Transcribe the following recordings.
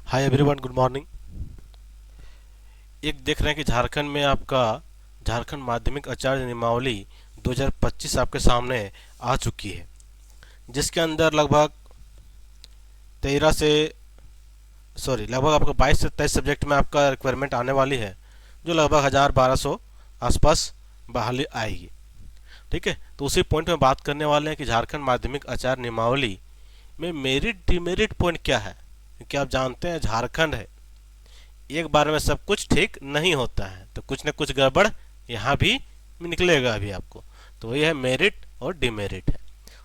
Hi everyone, good morning. एक देख रहे हैं कि झारखंड में आपका झारखंड माध्यमिक आचार्य नियमावली 2025 आपके सामने आ चुकी है, जिसके अंदर लगभग 13 से लगभग आपका 22 से 23 सब्जेक्ट में आपका रिक्वायरमेंट आने वाली है, जो लगभग 1000-1200 आसपास बहाली आएगी। ठीक है, तो उसी पॉइंट में बात करने वाले हैं कि झारखंड माध्यमिक आचार्य नियमावली में मेरिट डिमेरिट पॉइंट क्या है। क्योंकि आप जानते हैं झारखंड है, एक बार में सब कुछ ठीक नहीं होता है, तो कुछ न कुछ गड़बड़ यहाँ भी निकलेगा अभी आपको। तो वही है मेरिट और डिमेरिट है।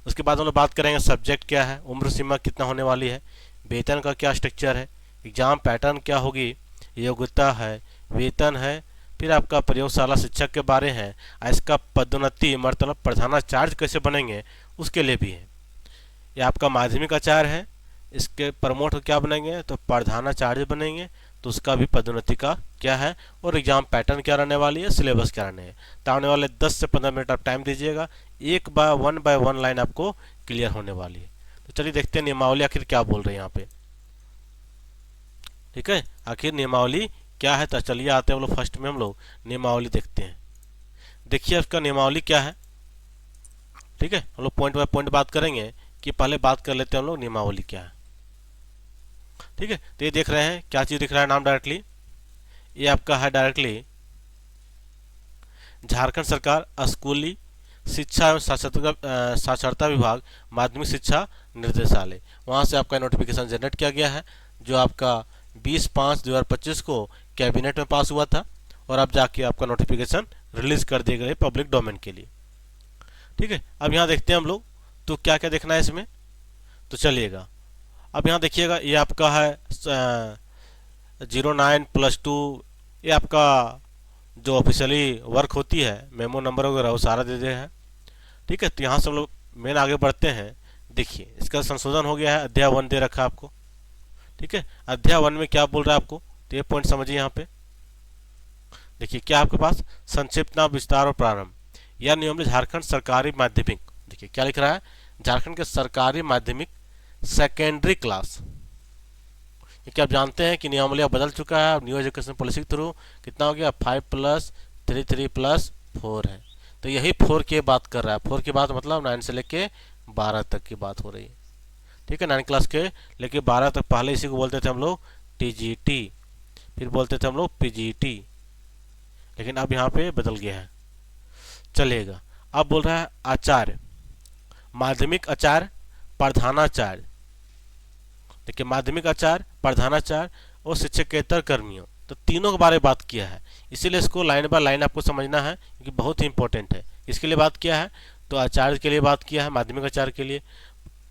उसके बाद हम लोग बात करेंगे सब्जेक्ट क्या है, उम्र सीमा कितना होने वाली है, वेतन का क्या स्ट्रक्चर है, एग्जाम पैटर्न क्या होगी, योग्यता है, वेतन है, फिर आपका प्रयोगशाला शिक्षक के बारे हैं, इसका पदोन्नति मतलब प्रधानाचार्य कैसे बनेंगे उसके लिए भी है। ये आपका माध्यमिक आचार्य है, इसके प्रमोट क्या बनेंगे तो प्रधानाचार्य बनेंगे, तो उसका भी पदोन्नति का क्या है और एग्जाम पैटर्न क्या रहने वाली है, सिलेबस क्या रहने है। तो आने वाले 10 से 15 मिनट आप टाइम दीजिएगा, एक बाय वन लाइन आपको क्लियर होने वाली है। तो चलिए देखते हैं नियमावली आखिर क्या बोल रहे हैं यहाँ पे। ठीक है, आखिर नियमावली क्या है। तो चलिए आते हैं हम लोग फर्स्ट में, हम लोग नियमावली देखते हैं। देखिए उसका नियमावली क्या है। ठीक है, हम लोग पॉइंट बाय पॉइंट बात करेंगे कि पहले बात कर लेते हैं हम लोग नियमावली क्या है। ठीक है, तो ये देख रहे हैं क्या चीज दिख रहा है नाम डायरेक्टली, ये आपका है डायरेक्टली झारखंड सरकार स्कूली शिक्षा एवं साक्षरता विभाग माध्यमिक शिक्षा निर्देशालय, वहां से आपका नोटिफिकेशन जनरेट किया गया है, जो आपका 20/5/2025 को कैबिनेट में पास हुआ था और अब जाके आपका नोटिफिकेशन रिलीज कर दिए गए पब्लिक डोमेन के लिए। ठीक है, अब यहाँ देखते हैं हम लोग तो क्या क्या देखना है इसमें। तो चलिएगा, अब यहाँ देखिएगा ये आपका है 09+2, ये आपका जो ऑफिशियली वर्क होती है मेमो नंबर वगैरह वो सारा दे दिया है। ठीक है, तो यहाँ से हम लोग मेन आगे बढ़ते हैं। देखिए इसका संशोधन हो गया है, अध्याय 1 दे रखा है आपको। ठीक है, अध्याय 1 में क्या बोल रहा है आपको, तो ये पॉइंट समझिए यहाँ पे। देखिए क्या आपके पास संक्षिप्त नाम विस्तार और प्रारंभ, यह नियम झारखंड सरकारी माध्यमिक, देखिए क्या लिख रहा है, झारखंड के सरकारी माध्यमिक सेकेंडरी क्लास। क्योंकि आप जानते हैं कि नियमावली बदल चुका है, न्यू एजुकेशन पॉलिसी के थ्रू कितना हो गया 5+3 3+4 है। तो यही 4 की बात कर रहा है। 4 की बात मतलब 9 से लेके 12 तक की बात हो रही है। ठीक है, 9 क्लास के लेके 12 तक, पहले इसी को बोलते थे हम लोग टीजीटी, फिर बोलते थे हम लोग पीजीटी, लेकिन अब यहाँ पे बदल गया है। चलेगा, अब बोल रहा है आचार्य, माध्यमिक आचार्य, प्रधानाचार्य। देखिए माध्यमिक आचार्य, प्रधानाचार्य और शिक्षकेतर कर्मियों, तो तीनों के बारे में बात किया है, इसीलिए इसको लाइन बाय लाइन आपको समझना है क्योंकि बहुत ही इंपॉर्टेंट है। इसके लिए बात किया है तो आचार्य के लिए बात किया है, माध्यमिक आचार्य के लिए,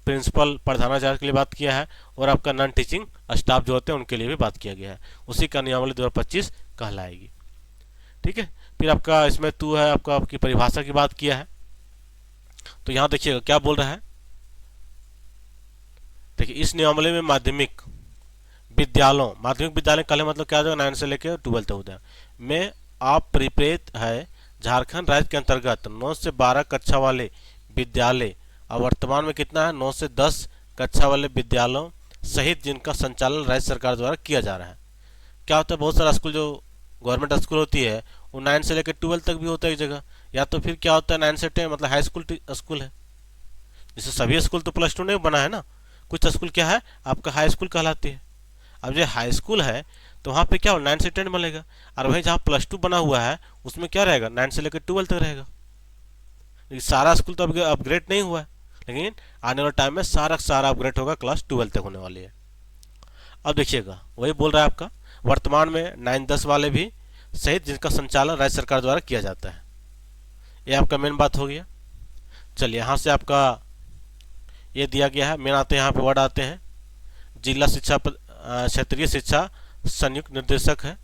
प्रिंसिपल प्रधानाचार्य के लिए बात किया है, और आपका नॉन टीचिंग स्टाफ जो होते हैं उनके लिए भी बात किया गया है। उसी का नियमावली 2025 कहलाएगी। ठीक है, फिर आपका इसमें तू है, आपका आपकी परिभाषा की बात किया है। तो यहाँ देखिएगा क्या बोल रहा है। देखिए इस नियमावली में माध्यमिक विद्यालयों, माध्यमिक विद्यालय का मतलब क्या होगा, 9 से लेकर 12 तक होता है, में आप परिप्रेत है झारखंड राज्य के अंतर्गत 9 से 12 कक्षा वाले विद्यालय, और वर्तमान में कितना है 9 से 10 कक्षा वाले विद्यालयों सहित जिनका संचालन राज्य सरकार द्वारा किया जा रहा है। क्या होता है, बहुत सारा स्कूल जो गवर्नमेंट स्कूल होती है वो 9 से लेकर 12 तक भी होता है एक जगह, या तो फिर क्या होता है 9 से 10 मतलब हाई स्कूल स्कूल है। जैसे सभी स्कूल तो +2 नहीं बना है ना, कुछ स्कूल क्या है आपका हाई स्कूल कहलाती है। अब जो हाई स्कूल है तो वहाँ पे क्या हो 9 से 10 बनेगा, और वहीं जहाँ +2 बना हुआ है उसमें क्या रहेगा 9 से लेकर 12 तक रहेगा। लेकिन सारा स्कूल तो अपग्रेड नहीं हुआ है, लेकिन आने वाले टाइम में सारा सारा अपग्रेड होगा, क्लास 12 तक होने वाली है। अब देखिएगा वही बोल रहा है आपका वर्तमान में 9-10 वाले भी सहित जिनका संचालन राज्य सरकार द्वारा किया जाता है। ये आपका मेन बात हो गया। चलिए यहाँ से आपका ये दिया गया है, मेन आते हैं यहाँ पे वर्ड आते हैं, जिला शिक्षा क्षेत्रीय शिक्षा संयुक्त निर्देशक है।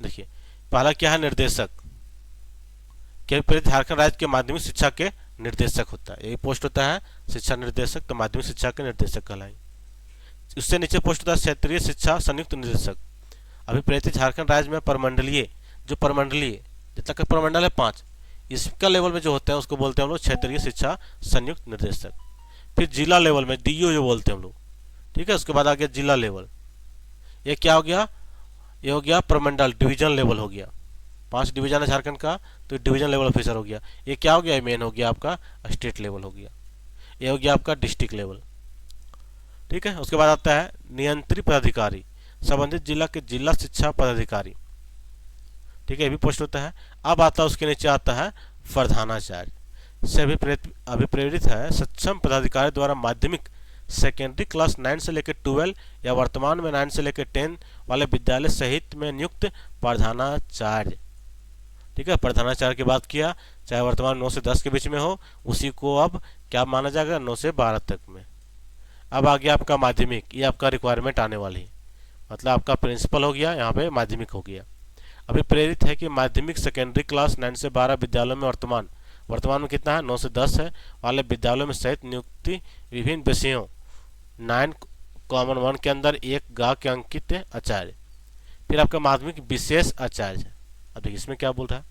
देखिए पहला क्या है, निर्देशक, क्या झारखंड राज्य के माध्यमिक शिक्षा के निर्देशक होता है, यही पोस्ट होता है शिक्षा निर्देशक, तो माध्यमिक शिक्षा के निर्देशक कहलाएंगे। उससे नीचे पोस्ट होता है क्षेत्रीय शिक्षा संयुक्त निर्देशक। अभिप्रेत झारखंड राज्य में प्रमंडलीय, जो प्रमंडलीय जितना का प्रमंडल है 5, इसका लेवल में जो होता है उसको बोलते हैं हम लोग क्षेत्रीय शिक्षा संयुक्त निर्देशक। फिर जिला लेवल में डीओ जो बोलते हैं हम लोग। ठीक है, उसके बाद आ गया जिला लेवल, ये क्या हो गया, ये हो गया प्रमंडल डिवीजन लेवल हो गया। 5 डिवीजन है झारखंड का, तो डिवीजन लेवल ऑफिसर हो गया। ये क्या हो गया, मेन हो गया आपका स्टेट लेवल हो गया। ये हो गया आपका डिस्ट्रिक्ट लेवल। ठीक है, उसके बाद आता है नियंत्री पदाधिकारी, संबंधित जिला के जिला शिक्षा पदाधिकारी। ठीक है, ये भी पोस्ट होता है। अब आता है उसके नीचे आता है प्रधानाचार्य से अभिप्रेरित है सक्षम पदाधिकारी द्वारा माध्यमिक सेकेंडरी क्लास 9 से लेकर 12 या वर्तमान में 9 से लेकर 10 वाले विद्यालय सहित में नियुक्त प्रधानाचार्य। ठीक है, प्रधानाचार्य की बात किया, चाहे वर्तमान 9 से 10 के बीच में हो, उसी को अब क्या माना जाएगा, 9 से 12 तक में। अब आ गया आपका माध्यमिक, ये आपका रिक्वायरमेंट आने वाली, मतलब आपका प्रिंसिपल हो गया, यहाँ पे माध्यमिक हो गया। अभी प्रेरित है कि माध्यमिक सेकेंडरी क्लास 9 से 12 विद्यालयों में वर्तमान में कितना है, 9 से 10 है, वाले विद्यालयों में सहित नियुक्ति विभिन्न विषयों 9 कॉमन 1 के अंदर 1 गा के अंकित आचार्य। फिर आपका माध्यमिक विशेष आचार्य। अब देखिए इसमें क्या बोल रहा है,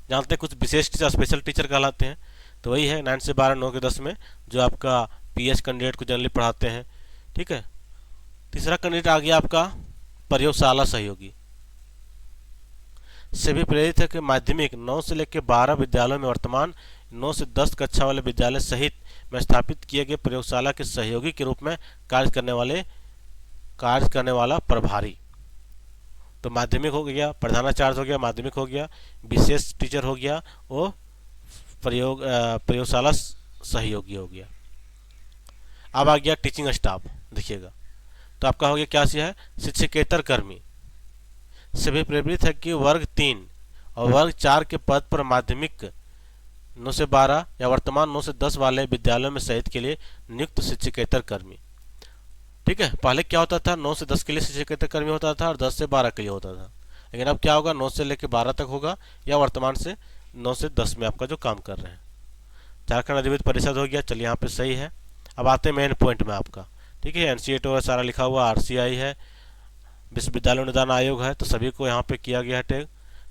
जानते हैं कुछ विशेष टीचर स्पेशल टीचर कहलाते हैं, तो वही है 9 से 12 9 के 10 में जो आपका पीएच कैंडिडेट को जनरली पढ़ाते हैं। ठीक है, तीसरा कैंडिडेट आ गया आपका प्रयोगशाला सहयोगी। से भी प्रेरित है कि माध्यमिक 9 से लेकर 12 विद्यालयों में वर्तमान 9 से 10 कक्षा वाले विद्यालय सहित में स्थापित किए गए प्रयोगशाला के सहयोगी के रूप में कार्य करने वाला प्रभारी। तो माध्यमिक हो गया, प्रधानाचार्य हो गया, माध्यमिक हो गया, विशेष टीचर हो गया, और प्रयोगशाला सहयोगी हो गया। अब आ गया टीचिंग स्टाफ, देखिएगा तो आपका हो गया क्या है, शिक्षकेतर कर्मी। सभी प्रेरित है कि वर्ग 3 और वर्ग 4 के पद पर माध्यमिक 9 से 12 या वर्तमान 9 से 10 वाले विद्यालयों में सहित के लिए नियुक्त शिक्षकेतर कर्मी। ठीक है, पहले क्या होता था, 9 से 10 के लिए शिक्षकेतर कर्मी होता था और 10 से 12 के लिए होता था, लेकिन अब क्या होगा, 9 से लेकर 12 तक होगा, या वर्तमान से 9 से 10 में आपका जो काम कर रहे हैं। झारखंड अधिविद्य परिषद हो गया, चलिए यहाँ पे सही है। अब आते हैं मेन पॉइंट में आपका। ठीक है, एनसीईआरटी और सारा लिखा हुआ, आरसीआई है, विश्वविद्यालय अनुदान आयोग है, तो सभी को यहाँ पे किया गया है टैग।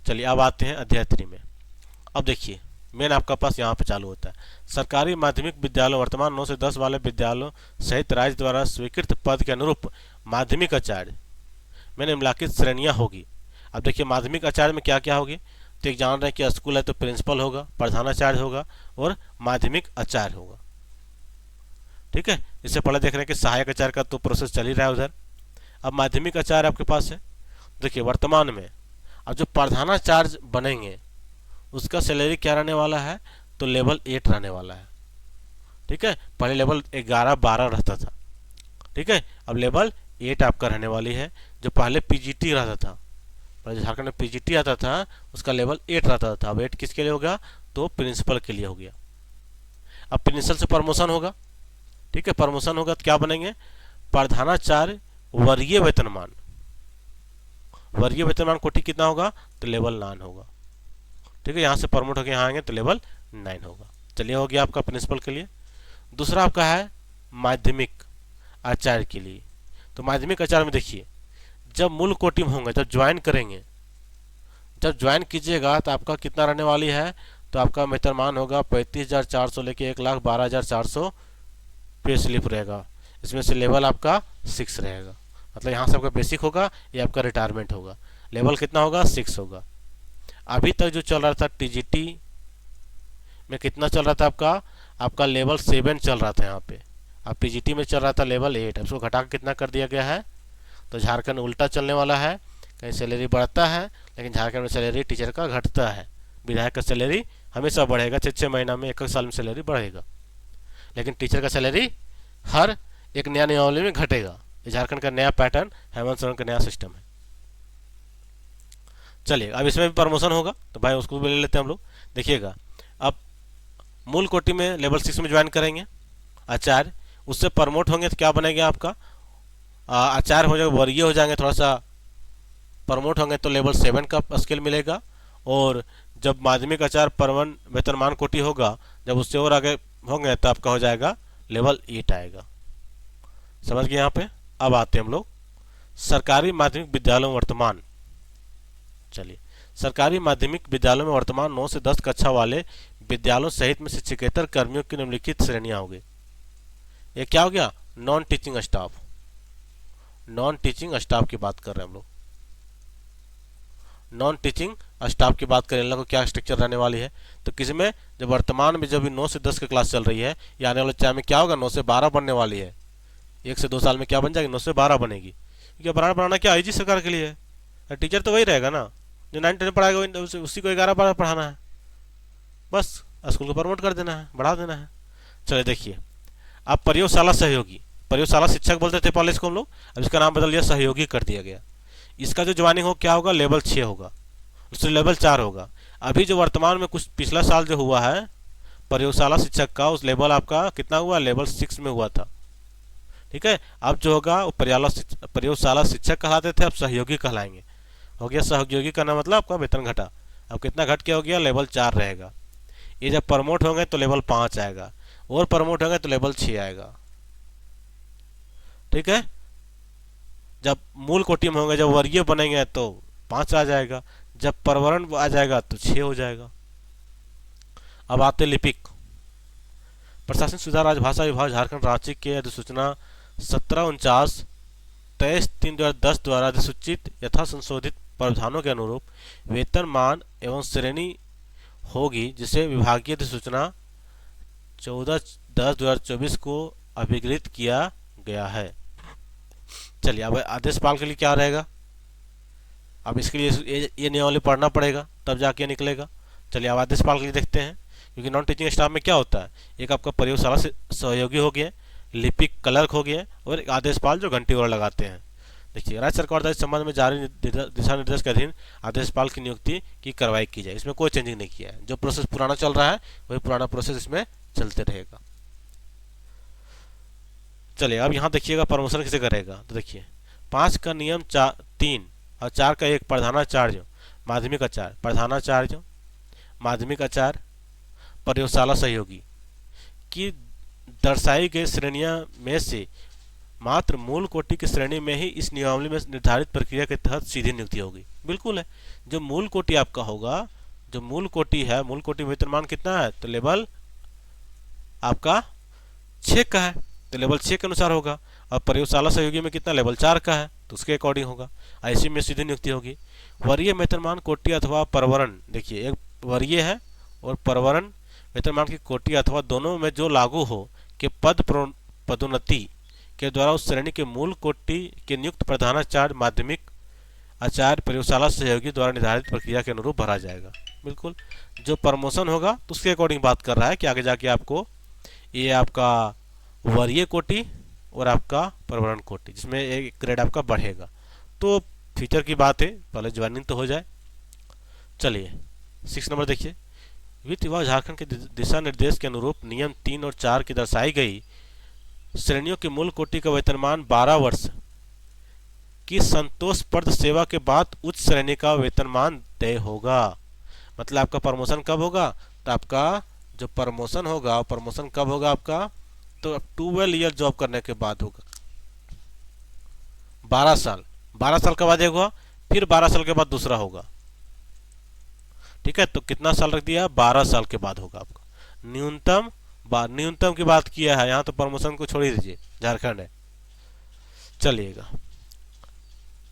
चलिए अब आते हैं अध्याय 3 में। अब देखिए मेन आपका पास यहाँ पे चालू होता है, सरकारी माध्यमिक विद्यालयों वर्तमान 9 से 10 वाले विद्यालयों सहित राज्य द्वारा स्वीकृत पद के अनुरूप माध्यमिक आचार्य में निम्नलिखित श्रेणियाँ होगी। अब देखिए माध्यमिक आचार्य में क्या क्या होगी, तो एक जान रहे हैं कि स्कूल है तो प्रिंसिपल होगा, प्रधानाचार्य होगा और माध्यमिक आचार्य होगा। ठीक है, इससे पहले देख रहे हैं कि सहायक आचार्य का तो प्रोसेस चल ही रहा है उधर। अब माध्यमिक आचार्य आपके पास है, देखिए वर्तमान में अब जो प्रधानाचार्य बनेंगे उसका सैलरी क्या रहने वाला है, तो लेवल 8 रहने वाला है। ठीक है, पहले लेवल 11-12 रहता था। ठीक है, अब लेवल 8 आपका रहने वाली है। जो पहले पीजीटी रहता था, पहले झारखंड में पीजीटी आता था, उसका लेवल 8 रहता था। अब 8 किसके लिए होगा, तो प्रिंसिपल के लिए हो गया। अब प्रिंसिपल से प्रमोशन होगा। ठीक है, प्रमोशन होगा तो क्या बनेंगे, प्रधानाचार्य वरीय वेतनमान। वरीय वेतनमान कोटि कितना होगा, तो लेवल 9 होगा। ठीक है, यहाँ से प्रमोट होकर यहाँ आएंगे तो लेवल 9 होगा। चलिए हो गया आपका प्रिंसिपल के लिए। दूसरा आपका है माध्यमिक आचार्य के लिए। तो माध्यमिक आचार्य में देखिए जब मूल कोटि में होंगे, जब ज्वाइन करेंगे, जब ज्वाइन कीजिएगा तो आपका कितना रहने वाली है, तो आपका वेतनमान होगा 35,400 लेके 1,12,400 पे स्लिप रहेगा। इसमें से लेवल आपका 6 रहेगा, मतलब यहाँ से आपका बेसिक होगा, ये आपका रिटायरमेंट होगा। लेवल कितना होगा, 6 होगा। अभी तक जो चल रहा था टीजीटी में कितना चल रहा था आपका लेवल 7 चल रहा था यहाँ पे। अब पीजीटी में चल रहा था लेवल 8, उसको घटा के कितना कर दिया गया है, तो झारखंड उल्टा चलने वाला है। कहीं सैलरी बढ़ता है लेकिन झारखंड में सैलरी टीचर का घटता है। विधायक का सैलरी हमेशा बढ़ेगा, 6 महीना में 1 साल में सैलरी बढ़ेगा, लेकिन टीचर का सैलरी हर एक नया नियमावली में घटेगा। झारखंड का नया पैटर्न, हेमंत सोरेन का नया सिस्टम है। चलिए अब इसमें भी प्रमोशन होगा, तो भाई उसको भी ले लेते हैं हम लोग। देखिएगा अब मूल कोटि में लेवल 6 में ज्वाइन करेंगे आचार्य, उससे प्रमोट होंगे तो क्या बनेगा आपका, आचार्य हो जाएगा, वर्गीय हो जाएंगे, थोड़ा सा प्रमोट होंगे तो लेवल 7 का स्केल मिलेगा। और जब माध्यमिक आचार्य परवन वेतनमान कोटि होगा, जब उससे और आगे होंगे तो आपका हो जाएगा लेवल 8 आएगा। समझ गए यहाँ पे। अब आते हैं हम लोग सरकारी माध्यमिक विद्यालयों में वर्तमान। चलिए सरकारी माध्यमिक विद्यालयों में वर्तमान 9 से 10 कक्षा वाले विद्यालयों सहित में शिक्षकेतर कर्मियों की निम्नलिखित श्रेणियां होंगी। ये क्या हो गया, non teaching staff. Non teaching staff की बात कर रहे हैं हम लोग। नॉन टीचिंग स्टाफ की बात करें, इन लोगों को क्या स्ट्रक्चर रहने वाली है। तो किसी में जो वर्तमान में जो भी 9 से 10 की क्लास चल रही है, या आने वाले टाइम में क्या होगा, 9 से 12 बनने वाली है। 1 से 2 साल में क्या बन जाएगी, 9 से 12 बनेगी। क्योंकि पढ़ाना क्या आईजी सरकार के लिए है, टीचर तो वही रहेगा ना जो 9 10 पढ़ाएगा, उसी को 11 12 पढ़ाना है, बस स्कूल को प्रमोट कर देना है, बढ़ा देना है। चलिए देखिए, अब प्रयोगशाला सहयोगी, प्रयोगशाला शिक्षक बोलते थे पहले इसको हम लोग, अब इसका नाम बदल दिया, सहयोगी कर दिया गया। इसका जो ज्वाइनिंग हो क्या होगा, लेवल 6 होगा, उससे लेवल 4 होगा। अभी जो वर्तमान में कुछ पिछला साल जो हुआ है प्रयोगशाला शिक्षक का, उस लेवल आपका कितना हुआ, लेवल 6 में हुआ था। ठीक है, अब जो होगा वो प्रयोगशाला शिक्षक कहलाते थे, अब सहयोगी कहलाएंगे। हो गया सहयोगी का नाम, मतलब आपका वेतन घटा, अब कितना घट के हो गया, लेवल 4 रहेगा। ये जब प्रमोट होंगे तो लेवल 5 आएगा, और प्रमोट होंगे तो लेवल 6 आएगा। ठीक है, जब मूल कोटि में होंगे, जब वर्गीय बनेंगे तो 5 आ जाएगा, जब प्रवरण आ जाएगा तो 6 हो जाएगा। अब आते लिपिक। प्रशासन सुधार राजभाषा विभाग झारखंड रांची के अधिसूचना 1749/23/3/2010 द्वारा अधिसूचित यथा संशोधित प्रावधानों के अनुरूप वेतनमान एवं श्रेणी होगी, जिसे विभागीय अधिसूचना 14/10/2024 को अभिगृहित किया गया है। चलिए, अब आदेशपाल के लिए क्या रहेगा, अब इसके लिए ये नियमावली पढ़ना पड़ेगा तब जाके निकलेगा। चलिए अब आदेशपाल के लिए देखते हैं, क्योंकि नॉन टीचिंग स्टाफ में क्या होता है, एक आपका प्रयोगशाला से सहयोगी हो गया, लिपिक क्लर्क हो गया, और एक आदेशपाल जो घंटी वगैरह लगाते हैं। देखिए, राज्य सरकार द्वारा इस संबंध में जारी दिशा निर्देश के अधीन आदेशपाल की नियुक्ति की कार्रवाई की जाए। इसमें कोई चेंजिंग नहीं किया है, जो प्रोसेस पुराना चल रहा है वही पुराना प्रोसेस इसमें चलते रहेगा। चलिए अब यहाँ देखिएगा प्रमोशन किसे करेगा, तो देखिए 5 का नियम 3 और 4 का 1 प्रधानाचार्य, माध्यमिक आचार्य, प्रधानाचार्य, माध्यमिक आचार्य, प्रयोगशाला सहयोगी की दर्शाई गई श्रेणियां में से मात्र मूल कोटि की श्रेणी में ही इस नियमावली में निर्धारित प्रक्रिया के तहत सीधी नियुक्ति होगी। बिल्कुल है, जो मूल कोटि आपका होगा, जो मूल कोटि है, मूल कोटि वेतनमान कितना है, तो लेवल आपका 6 का है, तो लेवल 6 के अनुसार होगा। और प्रयोगशाला सहयोगी में कितना, लेवल 4 का है, तो उसके अकॉर्डिंग होगा, ऐसी में सीधी नियुक्ति होगी। वरीय वेतनमान कोटि अथवा परवरण, देखिए एक वरीय है और परवरण वेतनमान की कोटि अथवा दोनों में जो लागू हो कि पदोन्नति के द्वारा उस श्रेणी के मूल कोटि के नियुक्त प्रधानाचार्य, माध्यमिक आचार्य, प्रयोगशाला सहयोगी द्वारा निर्धारित प्रक्रिया के अनुरूप भरा जाएगा। बिल्कुल, जो प्रमोशन होगा तो उसके अकॉर्डिंग बात कर रहा है कि आगे जाके आपको ये आपका वरीय कोटि और आपका परवरण कोटि, जिसमें एक ग्रेड आपका बढ़ेगा। तो फ्यूचर की बात है, पहले ज्वाइनिंग तो हो जाए। चलिए 6 नंबर देखिए, वित्त विभाग झारखंड के दिशा निर्देश के अनुरूप नियम 3 और 4 की दर्शाई गई श्रेणियों के मूल कोटि का वेतनमान 12 वर्ष की संतोषप्रद सेवा के बाद उच्च श्रेणी का वेतनमान तय होगा। मतलब आपका प्रमोशन कब होगा, तो आपका जो प्रमोशन होगा, प्रमोशन कब होगा आपका, तो 12 ईयर जॉब करने के बाद होगा। 12 साल के बाद एक होगा, फिर 12 साल के बाद दूसरा होगा। ठीक है, तो कितना साल रख दिया, 12 साल के बाद होगा आपका न्यूनतम की बात किया है यहाँ, तो प्रमोशन को छोड़ ही दीजिए, झारखंड है। चलिएगा,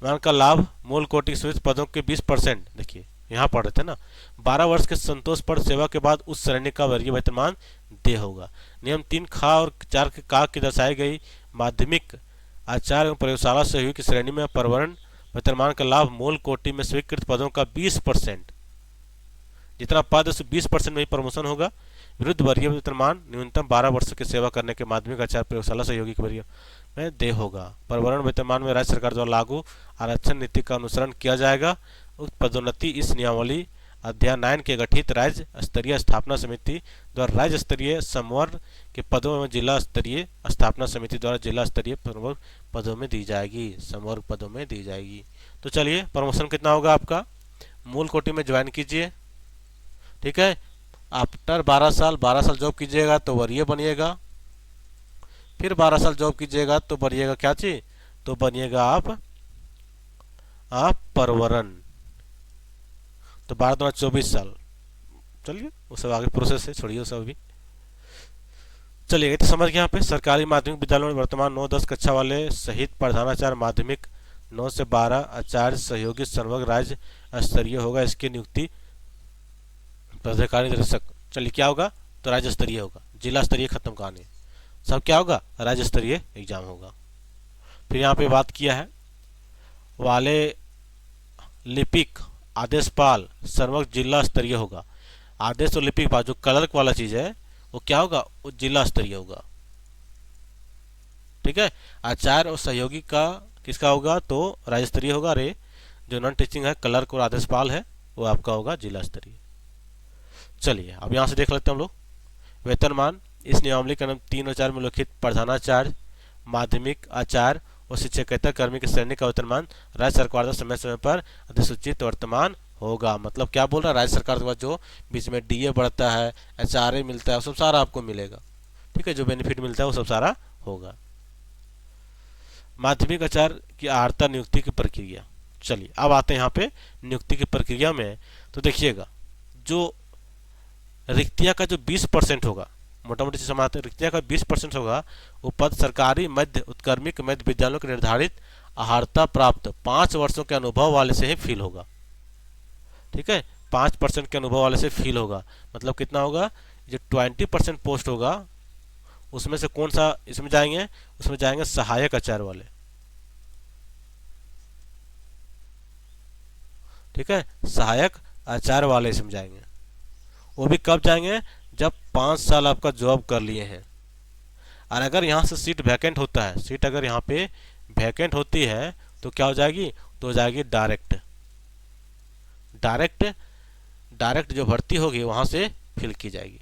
मान का लाभ मूल कोटि स्वीकृत पदों के 20%, देखिए यहाँ पढ़ रहे थे ना, 12 वर्ष के संतोषप्रद सेवा के बाद उस श्रेणी का वर्गीय वेतनमान दे होगा। नियम 3 खा और 4 के का की दर्शाई गई माध्यमिक आचार्य एवं प्रयोगशाला सहयोगी की श्रेणी में परवरण वेतनमान का लाभ मूल कोटि में स्वीकृत पदों का 20%, जितना पद से 20% में ही प्रमोशन होगा। विरुद्ध वर्गीय वेतनमान न्यूनतम 12 वर्ष की सेवा करने के माध्यमिक आचार्य, प्रयोगशाला सहयोगी के वर्गीय में दे होगा। परवरण वेतनमान में राज्य सरकार द्वारा लागू आरक्षण नीति का अनुसरण किया जाएगा। उक्त पदोन्नति इस नियमावली अध्याय 9 के गठित राज्य स्तरीय स्थापना समिति द्वारा राज्य स्तरीय संवर्ग के पदों में जिला स्तरीय स्थापना समिति द्वारा जिला स्तरीय प्रमुख पदों में दी जाएगी, संवर्ग पदों में दी जाएगी। तो चलिए प्रमोशन कितना होगा आपका, मूल कोटि में ज्वाइन कीजिए। ठीक है, आफ्टर 12 साल जॉब कीजिएगा तो वरीय बनिएगा, फिर 12 साल जॉब कीजिएगा तो बनिएगा क्या चीज, तो बनिएगा आप परवरण, तो 12 24 साल। चलिए वो सब आगे प्रोसेस है, छोड़िए सब अभी। चलिए ये तो समझ गए। यहाँ पे सरकारी माध्यमिक विद्यालयों में वर्तमान 9-10 कक्षा वाले सहित प्रधानाचार्य माध्यमिक 9 से 12 आचार्य सहयोगी समग्र राज्य स्तरीय होगा। इसकी नियुक्ति प्राधिकारी निरीक्षक। चलिए क्या होगा, तो राज्य स्तरीय होगा, जिला स्तरीय खत्म कहानी। सब क्या होगा, राज्य स्तरीय एग्जाम होगा। फिर यहाँ पे बात किया है वाले लिपिक आदेशपाल समग्र जिला स्तरीय होगा। आदेश और लिपिक पाल जो क्लर्क वाला चीज है वो क्या होगा, वो जिला स्तरीय होगा। ठीक है, आचार्य और सहयोगी का किसका होगा, तो राज्य स्तरीय होगा। रे जो नॉन टीचिंग है क्लर्क और आदेशपाल है वो आपका होगा जिला स्तरीय। चलिए अब यहाँ से देख लेते हैं हम लोग वेतनमान। इस नियमावली के नाम 3 और 4 में उल्लिखित प्रधानाचार्य माध्यमिक आचार्य और शिक्षकेतर कर्मी की श्रेणी का वेतनमान राज्य सरकार द्वारा समय समय पर अधिसूचित वर्तमान होगा। मतलब क्या बोल रहा है, राज्य सरकार द्वारा जो बीच में डीए बढ़ता है, एचआरए मिलता है, वो सब सारा आपको मिलेगा। ठीक है, जो बेनिफिट मिलता है वो सब सारा होगा। माध्यमिक आचार्य की अर्हता नियुक्ति की प्रक्रिया। चलिए अब आते हैं यहाँ पे नियुक्ति की प्रक्रिया में। तो देखिएगा जो रिक्तियाँ का जो 20% होगा, मोटा मोटी समाते रिक्तियाँ का 20% होगा, वो पद सरकारी मध्य उत्क्रमिक मध्य विद्यालयों के निर्धारित अर्हता प्राप्त 5 वर्षों के अनुभव वाले से ही फिल होगा। ठीक है, 5% के अनुभव वाले से फिल होगा। मतलब कितना होगा, जो 20% पोस्ट होगा उसमें से कौन सा इसमें जाएंगे, उसमें जाएंगे सहायक आचार्य वाले। ठीक है, सहायक आचार्य वाले इसमें जाएंगे। वो भी कब जाएंगे, जब 5 साल आपका जॉब कर लिए हैं। और अगर यहाँ से सीट वैकेंट होता है, सीट अगर यहाँ पे वैकेंट होती है तो क्या हो जाएगी, तो हो जाएगी डायरेक्ट। डायरेक्ट डायरेक्ट जो भर्ती होगी वहां से फिल की जाएगी।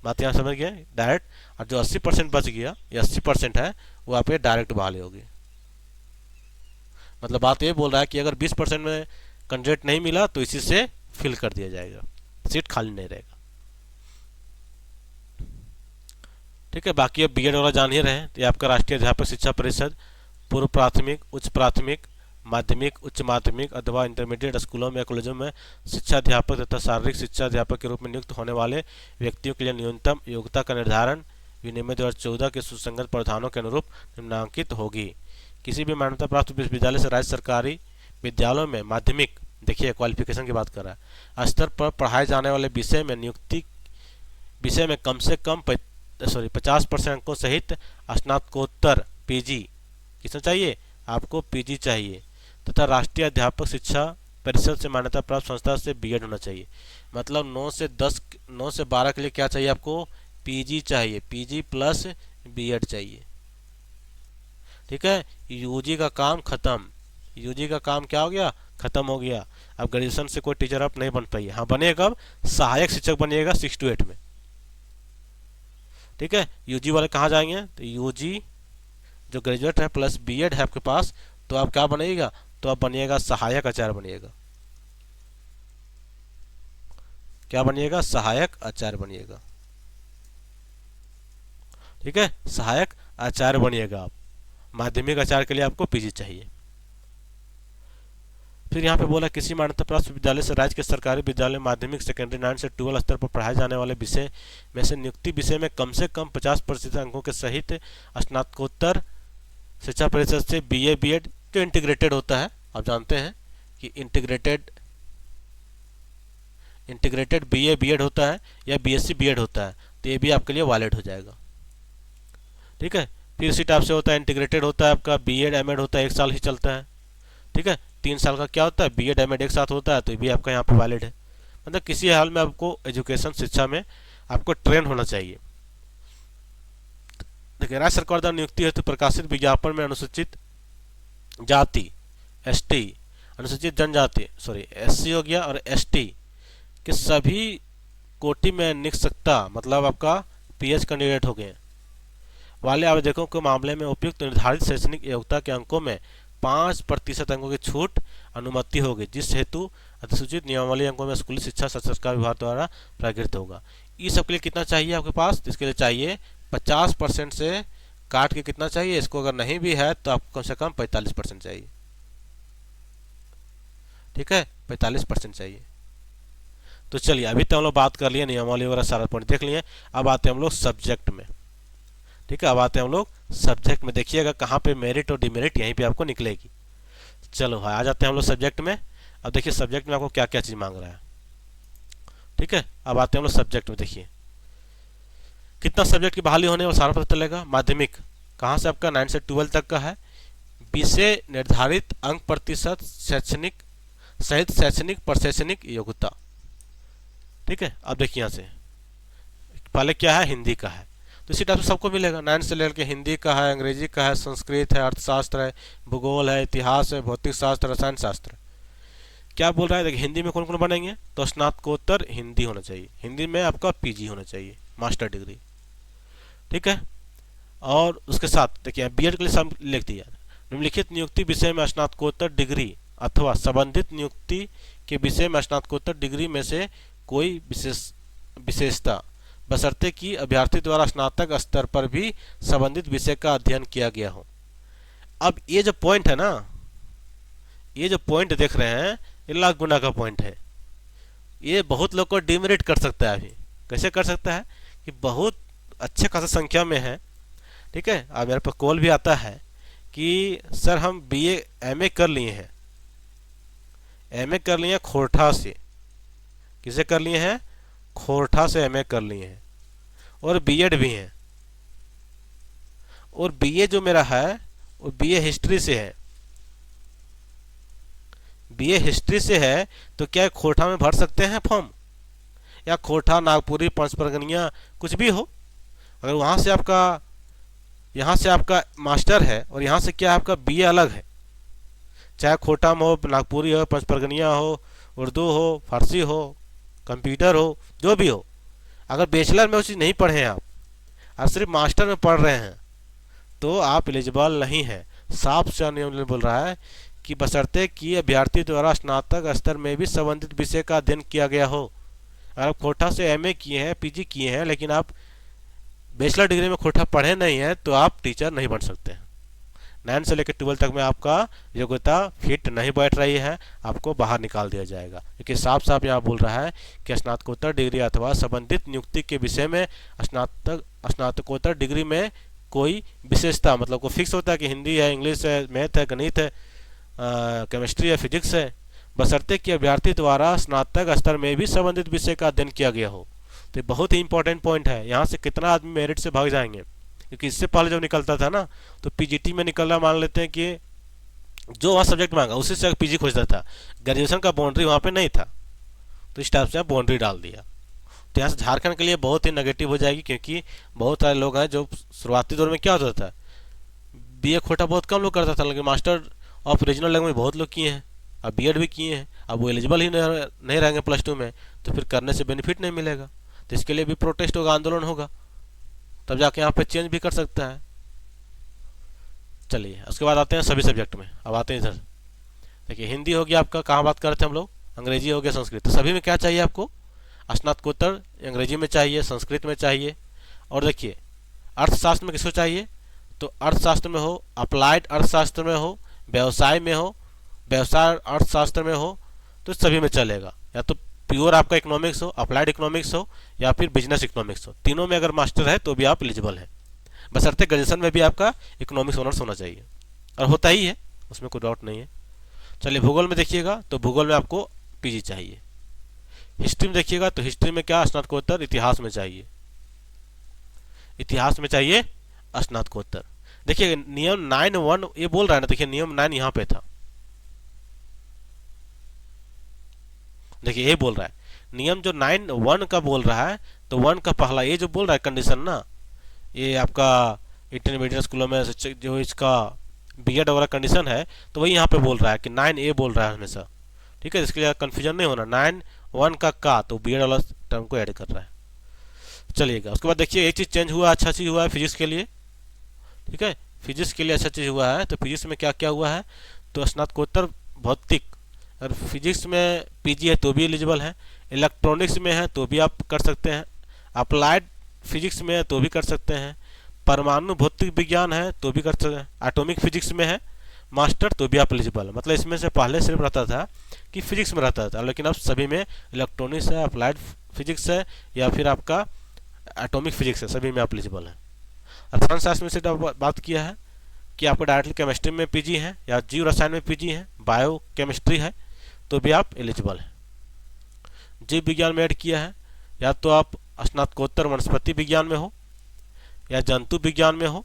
बात यहाँ समझ गए, डायरेक्ट। और जो 80% बच गया, ये 80% है, वो आप डायरेक्ट बहाली होगी। मतलब बात ये बोल रहा है कि अगर 20% में कैंडिडेट नहीं मिला तो इसी से फिल कर दिया जाएगा, सीट खाली नहीं रहेगा। ठीक है, बाकी अब बीएड वाला जान ही रहे हैं। तो ये आपका राष्ट्रीय अध्यापक शिक्षा परिषद पूर्व प्राथमिक, उच्च प्राथमिक, माध्यमिक, उच्च माध्यमिक अथवा इंटरमीडिएट स्कूलों में कॉलेजों में शिक्षा अध्यापक तथा शारीरिक शिक्षा अध्यापक के रूप में नियुक्त होने वाले व्यक्तियों के लिए न्यूनतम योग्यता का निर्धारण विनियम 2014 के सुसंगत प्रावधानों के अनुरूप निम्नांकित होगी। किसी भी मान्यता प्राप्त विश्वविद्यालय से राज्य सरकारी विद्यालयों में माध्यमिक, देखिए क्वालिफिकेशन की बात कर रहा है, स्तर पर पढ़ाए जाने वाले विषय में नियुक्ति विषय में कम से कम 50% अंकों सहित स्नातकोत्तर पीजी किसमें चाहिए, आपको पीजी चाहिए, तथा राष्ट्रीय अध्यापक शिक्षा परिषद से मान्यता प्राप्त संस्था से बीएड होना चाहिए। मतलब 9 से 12 के लिए क्या चाहिए आपको, पीजी चाहिए, पीजी प्लस बीएड चाहिए। ठीक है, यूजी का काम खत्म, यूजी का काम क्या हो गया, खत्म हो गया। अब ग्रेजुएशन से कोई टीचर आप नहीं बन पाइए। हाँ बनेगा, अब सहायक शिक्षक बनिएगा 6 to 8 में। ठीक है, यूजी वाले कहाँ जाएंगे, तो यूजी जो ग्रेजुएट है प्लस बीएड है आपके पास, तो आप क्या बनेगा, तो आप बनिएगा सहायक आचार्य बनिएगा। क्या बनिएगा, सहायक आचार्य बनिएगा। ठीक है, सहायक आचार्य बनिएगा आप। माध्यमिक आचार्य के लिए आपको पीजी चाहिए। फिर यहाँ पे बोला किसी मान्यता प्राप्त विद्यालय से राज्य के सरकारी विद्यालय माध्यमिक सेकेंडरी 9 से 12 स्तर पर पढ़ाए जाने वाले विषय में से नियुक्ति विषय में कम से कम 50% अंकों के सहित स्नातकोत्तर शिक्षा परिषद से बीए बीएड जो इंटीग्रेटेड होता है, आप जानते हैं कि इंटीग्रेटेड बीए बीएड होता है या बीएससी बीएड होता है, तो ये भी आपके लिए वैलिड हो जाएगा। ठीक है, फिर इसी टाइप से होता है इंटीग्रेटेड होता है आपका बीएड एमएड होता है, 1 साल ही चलता है। ठीक है, 3 साल का क्या होता है, बीएड एमएड एक साथ होता है, तो ये भी आपका यहाँ पे वैलिड है। मतलब किसी हाल में आपको एजुकेशन शिक्षा में आपको ट्रेन होना चाहिए। देखिए राज्य सरकार द्वारा नियुक्ति हेतु प्रकाशित विज्ञापन में अनुसूचित जाति, एसटी, अनुसूचित जनजाति एससी हो गया, और एसटी के सभी कोटि में निष्पक्षता, मतलब आपका पीएच कैंडिडेट हो गए वाले आवेदकों के मामले में उपयुक्त निर्धारित शैक्षणिक योग्यता के अंकों में 5% अंकों की छूट अनुमति होगी, जिस हेतु अधिसूचित नियमावली अंकों में स्कूली शिक्षा संस्कार विभाग द्वारा प्रकृत होगा। इस सब के लिए कितना चाहिए आपके पास, इसके लिए चाहिए 50% से काट के कितना चाहिए, इसको अगर नहीं भी है तो आपको कम से कम 45% चाहिए। ठीक है, 45% चाहिए। तो चलिए अभी तो हम लोग बात कर लिए नियमावली वगैरह सारा पॉइंट देख लिए। अब आते हैं हम लोग सब्जेक्ट में। ठीक है, अब आते हैं हम लोग सब्जेक्ट में। देखिएगा कहाँ पे मेरिट और डिमेरिट यहीं पे आपको निकलेगी। चलो हाँ, आ जाते हैं हम लोग सब्जेक्ट में। अब देखिए सब्जेक्ट में आपको क्या क्या चीज़ मांग रहा है। ठीक है, अब आते हैं हम लोग सब्जेक्ट में। देखिए कितना सब्जेक्ट की बहाली होने और सारा पता चलेगा। माध्यमिक कहाँ से आपका 9 से 12 तक का है। विषय निर्धारित अंक प्रतिशत शैक्षणिक सहित शैक्षणिक प्रशैक्षणिक योग्यता। ठीक है, अब देखिए यहाँ से पहले क्या है, हिंदी का है, तो इसी टाइप से सबको मिलेगा। 9 से लेकर के हिंदी का है, अंग्रेजी का है, संस्कृत है, अर्थशास्त्र है, भूगोल है, इतिहास है, भौतिक शास्त्र, रसायन शास्त्र। क्या बोल रहा है, देखिए हिंदी में कौन कौन बनेंगे, तो स्नातकोत्तर हिंदी होना चाहिए। हिंदी में आपका पीजी होना चाहिए, मास्टर डिग्री। ठीक है, और उसके साथ देखिए बीएड के लिए सब लिख दिया, निम्नलिखित नियुक्ति विषय में स्नातकोत्तर डिग्री अथवा संबंधित नियुक्ति के विषय में स्नातकोत्तर डिग्री में से कोई विशेषता, बशर्ते कि अभ्यर्थी द्वारा स्नातक स्तर पर भी संबंधित विषय का अध्ययन किया गया हो। अब ये जो पॉइंट है ना, ये जो पॉइंट देख रहे हैं, ये लाख गुना का पॉइंट है। ये बहुत लोग को डिमेरिट कर सकता है। अभी कैसे कर सकता है कि बहुत अच्छे खासा संख्या में है। ठीक है, अब मेरे पास कॉल भी आता है कि सर हम बीए एमए कर लिए हैं, एमए कर लिए हैं खोरठा से। किसे कर लिए हैं, खोरठा से एमए कर लिए हैं, और बीएड भी हैं, और बीए जो मेरा है वो बीए हिस्ट्री से है। बीए हिस्ट्री से है तो क्या खोरठा में भर सकते हैं फॉर्म, या खोरठा, नागपुरी, पंचपरगनिया कुछ भी हो। अगर वहाँ से आपका, यहाँ से आपका मास्टर है और यहाँ से क्या आपका बीए अलग है, चाहे खोटा में हो, नागपुरी हो, पंचपरगनिया हो, उर्दू हो, फारसी हो, कंप्यूटर हो, जो भी हो, अगर बैचलर में वो चीज़ नहीं पढ़े हैं आप और सिर्फ मास्टर में पढ़ रहे हैं तो आप एलिजिबल नहीं हैं। साफ से नियम बोल रहा है कि बशर्ते कि अभ्यर्थी द्वारा स्नातक स्तर में भी संबंधित विषय का अध्ययन किया गया हो। अगर आप खोटा से एमए किए हैं, पीजी किए हैं, लेकिन आप बैचलर डिग्री में खोटा पढ़े नहीं हैं, तो आप टीचर नहीं बन सकते हैं। 9 से लेकर 12 तक में आपका योग्यता फिट नहीं बैठ रही है, आपको बाहर निकाल दिया जाएगा। क्योंकि साफ साफ यहाँ बोल रहा है कि स्नातकोत्तर डिग्री अथवा संबंधित नियुक्ति के विषय में स्नातकोत्तर डिग्री में कोई विशेषता, मतलब को फिक्स होता है कि हिंदी है, इंग्लिश है, मैथ है, गणित है, केमिस्ट्री है, फिजिक्स है, बशर्ते कि अभ्यर्थी द्वारा स्नातक स्तर में भी संबंधित विषय का अध्ययन किया गया हो। तो बहुत ही इंपॉर्टेंट पॉइंट है। यहाँ से कितना आदमी मेरिट से भाग जाएंगे, क्योंकि इससे पहले जब निकलता था ना तो पीजीटी में निकल रहा, मान लेते हैं कि जो वहाँ सब्जेक्ट मांगा उसी से पीजी खोजता था, ग्रेजुएशन का बाउंड्री वहाँ पे नहीं था, तो इस टाइप से बाउंड्री डाल दिया। तो यहाँ से झारखंड के लिए बहुत ही नेगेटिव हो जाएगी, क्योंकि बहुत सारे लोग हैं जो शुरुआती दौर में क्या होता था, बीए खोटा बहुत कम लोग करता था, लेकिन मास्टर ऑफ रीजनल लैंग्वेज बहुत लोग किए हैं, अब बीएड भी किए हैं। अब वो एलिजिबल ही नहीं रहेंगे +2 में, तो फिर करने से बेनिफिट नहीं मिलेगा। तो इसके लिए भी प्रोटेस्ट होगा, आंदोलन होगा, तब जाके यहाँ पे चेंज भी कर सकता है। चलिए उसके बाद आते हैं सभी सब्जेक्ट में। अब आते हैं इधर, देखिए हिंदी हो गया आपका, कहाँ बात कर रहे थे हम लोग, अंग्रेजी हो गया, संस्कृत। तो सभी में क्या चाहिए आपको, स्नातकोत्तर अंग्रेजी में चाहिए, संस्कृत में चाहिए। और देखिए अर्थशास्त्र में किसको चाहिए, तो अर्थशास्त्र में हो, अप्लाइड अर्थशास्त्र में हो, व्यवसाय में हो, व्यवसाय अर्थशास्त्र में हो, तो सभी में चलेगा। या तो प्योर आपका इकोनॉमिक्स हो, अप्लाइड इकोनॉमिक्स हो, या फिर बिजनेस इकोनॉमिक्स हो, तीनों में अगर मास्टर है तो भी आप एलिजिबल हैं। बशर्ते ग्रेजुएशन में भी आपका इकोनॉमिक्स ऑनर्स होना चाहिए, और होता ही है, उसमें कोई डाउट नहीं है। चलिए भूगोल में देखिएगा तो भूगोल में आपको पीजी चाहिए। हिस्ट्री में देखिएगा तो हिस्ट्री में क्या, स्नातकोत्तर। इतिहास में चाहिए, इतिहास में चाहिए स्नातकोत्तर। देखिए नियम 9(1) ये बोल रहा है ना, देखिए नियम 9 यहाँ पे था, देखिए ये बोल रहा है नियम जो 9(1) का बोल रहा है, तो 1 का पहला ये जो बोल रहा है कंडीशन ना, ये आपका इंटरमीडिएट स्कूलों में जो इसका बीएड वगैरह कंडीशन है, तो वही यहाँ पे बोल रहा है कि 9A बोल रहा है हमेशा। ठीक है, इसके लिए कंफ्यूजन नहीं होना, 9(1) का तो बीएड वाला टर्म को ऐड कर रहा है। चलिएगा उसके बाद देखिए एक चीज़ चेंज हुआ, अच्छा चीज़ हुआ है फिजिक्स के लिए। ठीक है, फिजिक्स के लिए अच्छा चीज़ हुआ है। तो फिजिक्स में क्या क्या हुआ है, तो स्नातकोत्तर भौतिक, अगर फिजिक्स में पीजी है तो भी एलिजिबल है, इलेक्ट्रॉनिक्स में है तो भी आप कर सकते हैं, अप्लाइड फिजिक्स में है तो भी कर सकते हैं, परमाणु भौतिक विज्ञान है तो भी कर सकते हैं, एटॉमिक फिजिक्स में है, मास्टर तो भी आप एलिजिबल है। मतलब इसमें से पहले सिर्फ रहता था कि फिजिक्स में रहता था, लेकिन अब सभी में इलेक्ट्रॉनिक्स है, अप्लाइड फिजिक्स है, या फिर आपका एटॉमिक फिजिक्स है, सभी में आप एलिजिबल है। रसायन शास्त्र में से बात किया है कि आपको डायरेक्टली केमिस्ट्री में पीजी है या जीव रसायन में पीजी है, बायो केमिस्ट्री है, तो भी आप एलिजिबल है। जीव विज्ञान में ऐड किया है, या तो आप स्नातकोत्तर वनस्पति विज्ञान में हो, या जंतु विज्ञान में हो,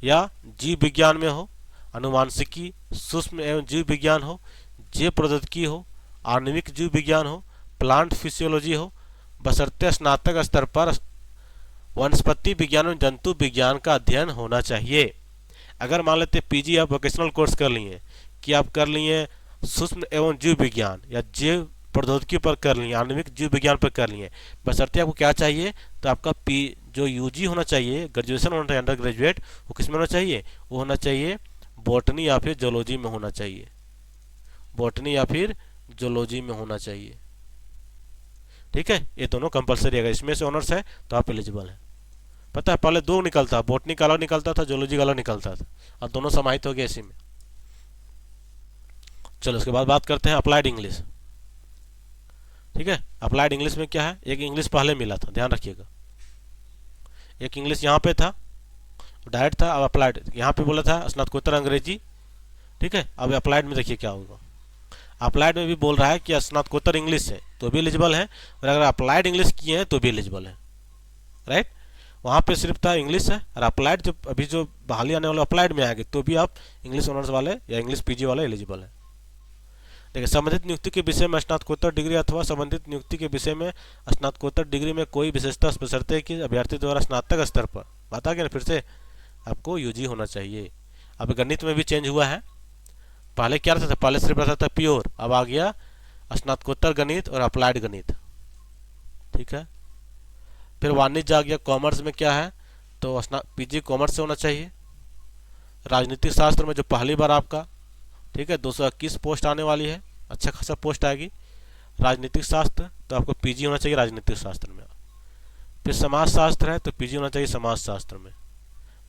या जीव विज्ञान में हो, अनुवांशिकी, सूक्ष्म एवं जीव विज्ञान हो, जैव प्रौद्योगिकी हो, आणविक जीव विज्ञान हो, प्लांट फिजियोलॉजी हो, बशर्ते स्नातक स्तर पर वनस्पति विज्ञान और जंतु विज्ञान का अध्ययन होना चाहिए। अगर मान लेते पीजी आप वोकेशनल कोर्स कर लिए कि आप कर लिए सूक्ष्म एवं जीव विज्ञान या जैव प्रौद्योगिकी पर कर लिए, आणविक जीव विज्ञान पर कर लिए, बशर्ते आपको क्या चाहिए, तो आपका जो यूजी होना चाहिए, ग्रेजुएशन होना चाहिए, अंडर ग्रेजुएट, वो किस में होना चाहिए, वो होना चाहिए बॉटनी या फिर जोलॉजी में होना चाहिए, बॉटनी या फिर जोलॉजी में होना चाहिए। ठीक है, ये दोनों कंपलसरी। अगर इसमें से ऑनर्स है तो आप एलिजिबल हैं। पता है पहले दो निकलता, बॉटनी का अलग निकलता था, जोलॉजी का अलग निकलता था, और दोनों समाहित हो गए इसी में। चलो उसके बाद बात करते हैं अप्लाइड इंग्लिश। ठीक है, अप्लाइड इंग्लिश में क्या है, एक इंग्लिश पहले मिला था, ध्यान रखिएगा, एक इंग्लिश यहाँ पे था डायरेक्ट था, अब अप्लाइड यहाँ पे बोला था स्नातकोत्तर अंग्रेजी। ठीक है, अब अप्लाइड में देखिए क्या होगा। अप्लाइड में भी बोल रहा है कि स्नातकोत्तर इंग्लिश है तो भी एलिजिबल है, और अगर अप्लाइड इंग्लिश किए हैं तो भी एलिजिबल है। राइट, वहाँ पे सिर्फ था इंग्लिश है, और अप्लाइड जब अभी जो बहाली आने वाले अप्लाइड में आएगी तो भी आप इंग्लिश ऑनर्स वाले या इंग्लिश पीजी वाले एलिजिबल है। देखिए, संबंधित नियुक्ति के विषय में स्नातकोत्तर डिग्री अथवा संबंधित नियुक्ति के विषय में स्नातकोत्तर डिग्री में कोई विशेषता बशर्ते कि अभ्यर्थी द्वारा स्नातक स्तर पर, बता गया ना फिर से, आपको यूजी होना चाहिए। अब गणित में भी चेंज हुआ है, पहले क्या रहता था, पहले सिर्फ रहता था प्योर, अब आ गया स्नातकोत्तर गणित और अप्लाइड गणित। ठीक है, फिर वाणिज्य आ गया। कॉमर्स में क्या है, तो पीजी कॉमर्स से होना चाहिए। राजनीतिक शास्त्र में जो पहली बार आपका, ठीक है, 221 पोस्ट आने वाली है, अच्छा खासा पोस्ट आएगी राजनीतिक शास्त्र, तो आपको पीजी होना चाहिए राजनीतिक शास्त्र में। फिर समाज शास्त्र है तो पीजी होना चाहिए समाज शास्त्र में।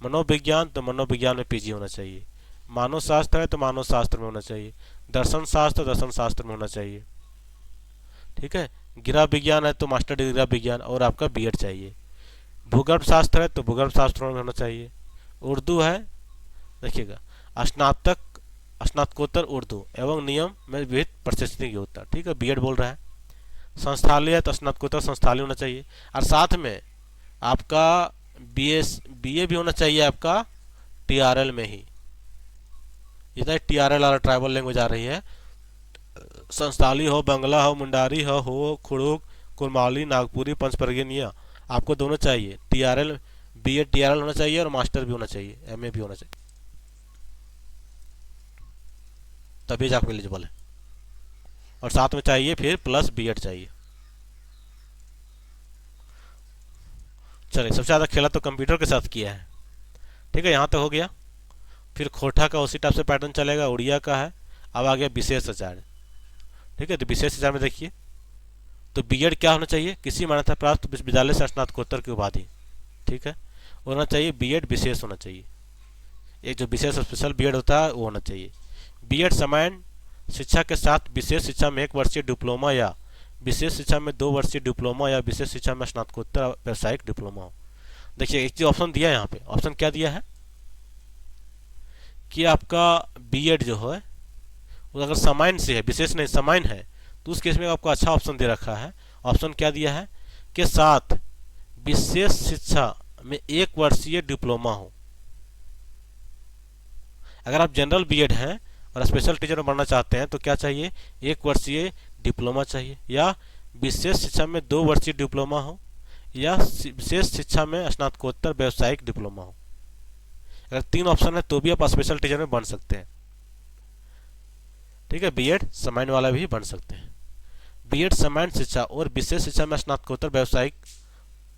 मनोविज्ञान तो मनोविज्ञान में पीजी होना चाहिए। मानव शास्त्र है तो मानव शास्त्र में होना चाहिए। दर्शन शास्त्र में होना चाहिए। ठीक है, गिरा विज्ञान है तो मास्टर डिग्री विज्ञान और आपका बीएड चाहिए। भूगर्भ शास्त्र है तो भूगर्भ शास्त्र में होना चाहिए। उर्दू है, देखिएगा, स्नातकोत्तर उर्दू एवं नियम में विविध प्रशस्ति होता है। ठीक है, बीएड बोल रहा है। संस्थालीय है तो स्नातकोत्तर संस्थालीय होना चाहिए, और साथ में आपका बीए भी होना चाहिए आपका टीआरएल में ही। इधर टीआरएल वाला ट्राइबल लैंग्वेज आ रही है, संस्थाली हो, बंगला हो, मुंडारी हो, खुड़ूक, कुरमाली, नागपुरी, पंचपर्गीनिया, आपको दोनों चाहिए। टीआरएल, बीएड टीआरएल होना चाहिए और मास्टर भी होना चाहिए, एमए भी होना चाहिए, तभी जाकर एलिजिबल है। और साथ में चाहिए फिर प्लस बीएड चाहिए। चलिए, सबसे ज़्यादा खेला तो कंप्यूटर के साथ किया है। ठीक है, यहाँ तक हो गया। फिर खोटा का उसी टाइप से पैटर्न चलेगा, उड़िया का है। अब आ गया विशेष आचार्य। ठीक है, तो विशेष आचार्य में देखिए, तो बीएड क्या होना चाहिए, किसी मान्यता प्राप्त विश्वविद्यालय से स्नातकोत्तर की उपाधि। ठीक है, होना चाहिए बीएड विशेष होना चाहिए, एक जो विशेष स्पेशल बीएड होता है वो होना चाहिए। बीएड सामान्य शिक्षा के साथ विशेष शिक्षा में 1 वर्षीय डिप्लोमा या विशेष शिक्षा में 2 वर्षीय डिप्लोमा या विशेष शिक्षा में स्नातकोत्तर व्यावसायिक डिप्लोमा हो। देखिए, एक चीज ऑप्शन दिया है यहाँ पे, ऑप्शन क्या दिया है कि आपका बीएड जो है वो अगर सामान्य से है, विशेष नहीं सामान्य है, तो उस केस में आपको अच्छा ऑप्शन दे रखा है। ऑप्शन क्या दिया है कि साथ विशेष शिक्षा में 1 वर्षीय डिप्लोमा हो। अगर आप जनरल बीएड हैं और स्पेशल टीचर बनना चाहते हैं तो क्या चाहिए, 1 वर्षीय डिप्लोमा चाहिए, या विशेष शिक्षा में 2 वर्षीय डिप्लोमा हो, या विशेष शिक्षा में स्नातकोत्तर व्यावसायिक डिप्लोमा हो। अगर 3 ऑप्शन है तो भी आप स्पेशल टीचर में बन सकते हैं। ठीक है, बीएड सामान्य वाला भी बन सकते हैं। बीएड सामान्य शिक्षा और विशेष शिक्षा में स्नातकोत्तर व्यावसायिक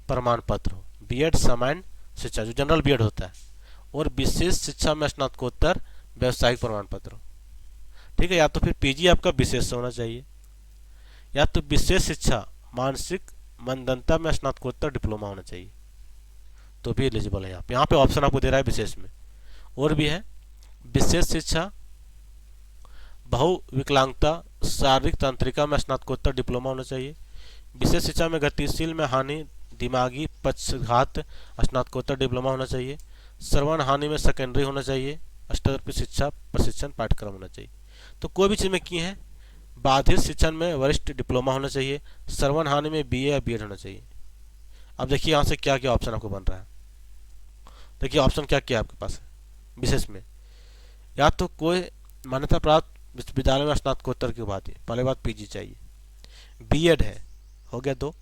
प्रमाण पत्र हो। बीएड सामान्य शिक्षा जो जनरल बीएड होता है, और विशेष शिक्षा में स्नातकोत्तर व्यावसायिक प्रमाण पत्र हो। ठीक है, या तो फिर पीजी आपका विशेष होना चाहिए, या तो विशेष शिक्षा मानसिक मंदता में स्नातकोत्तर डिप्लोमा होना चाहिए, तो भी एलिजिबल है। यहाँ पे ऑप्शन आपको दे रहा है विशेष में, और भी है विशेष शिक्षा बहुविकलांगता शारीरिक तंत्रिका में स्नातकोत्तर डिप्लोमा होना चाहिए। विशेष शिक्षा में गतिशील में हानि दिमागी पक्षघात स्नातकोत्तर डिप्लोमा होना चाहिए। श्रवण हानि में सेकेंडरी होना चाहिए। स्तर पर शिक्षा प्रशिक्षण पाठ्यक्रम होना चाहिए। तो कोई भी चीज़ में किए हैं। बाधित शिक्षण में वरिष्ठ डिप्लोमा होना चाहिए। श्रवण हानि में बीए या बीएड होना चाहिए। अब देखिए यहाँ से क्या क्या ऑप्शन आपको बन रहा है। देखिए ऑप्शन क्या क्या आपके पास है विशेष में। या तो कोई मान्यता प्राप्त विश्वविद्यालय में स्नातकोत्तर की बात है, पहले बात पीजी चाहिए। बीएड है, हो गया 2।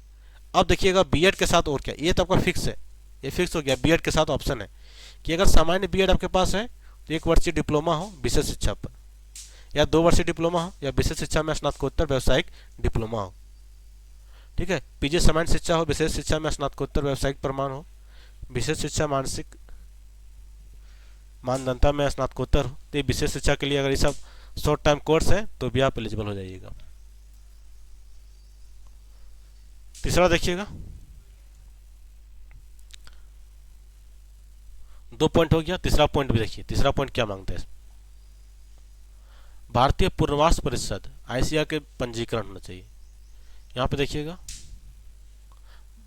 अब देखिएगा बीएड के साथ और क्या, ये तो आपका फिक्स है, ये फिक्स हो गया। बीएड के साथ ऑप्शन है कि अगर सामान्य बीएड आपके पास है तो 1 वर्षीय डिप्लोमा हो विशेष शिक्षा पर, या 2 वर्षीय डिप्लोमा हो, या विशेष शिक्षा में स्नातकोत्तर व्यावसायिक डिप्लोमा हो। ठीक है, पीजी सामान्य शिक्षा हो, विशेष शिक्षा में स्नातकोत्तर व्यावसायिक प्रमाण हो, विशेष शिक्षा मानसिक मानदंडता में स्नातकोत्तर हो। तो विशेष शिक्षा के लिए अगर ये सब शॉर्ट टाइम कोर्स है तो भी आप एलिजिबल हो जाइएगा। तीसरा देखिएगा, 2 पॉइंट हो गया। तीसरा पॉइंट भी देखिए, तीसरा पॉइंट क्या मांगते हैं। भारतीय पुनर्वास परिषद आईसीआर के पंजीकरण होना चाहिए। यहाँ पे देखिएगा,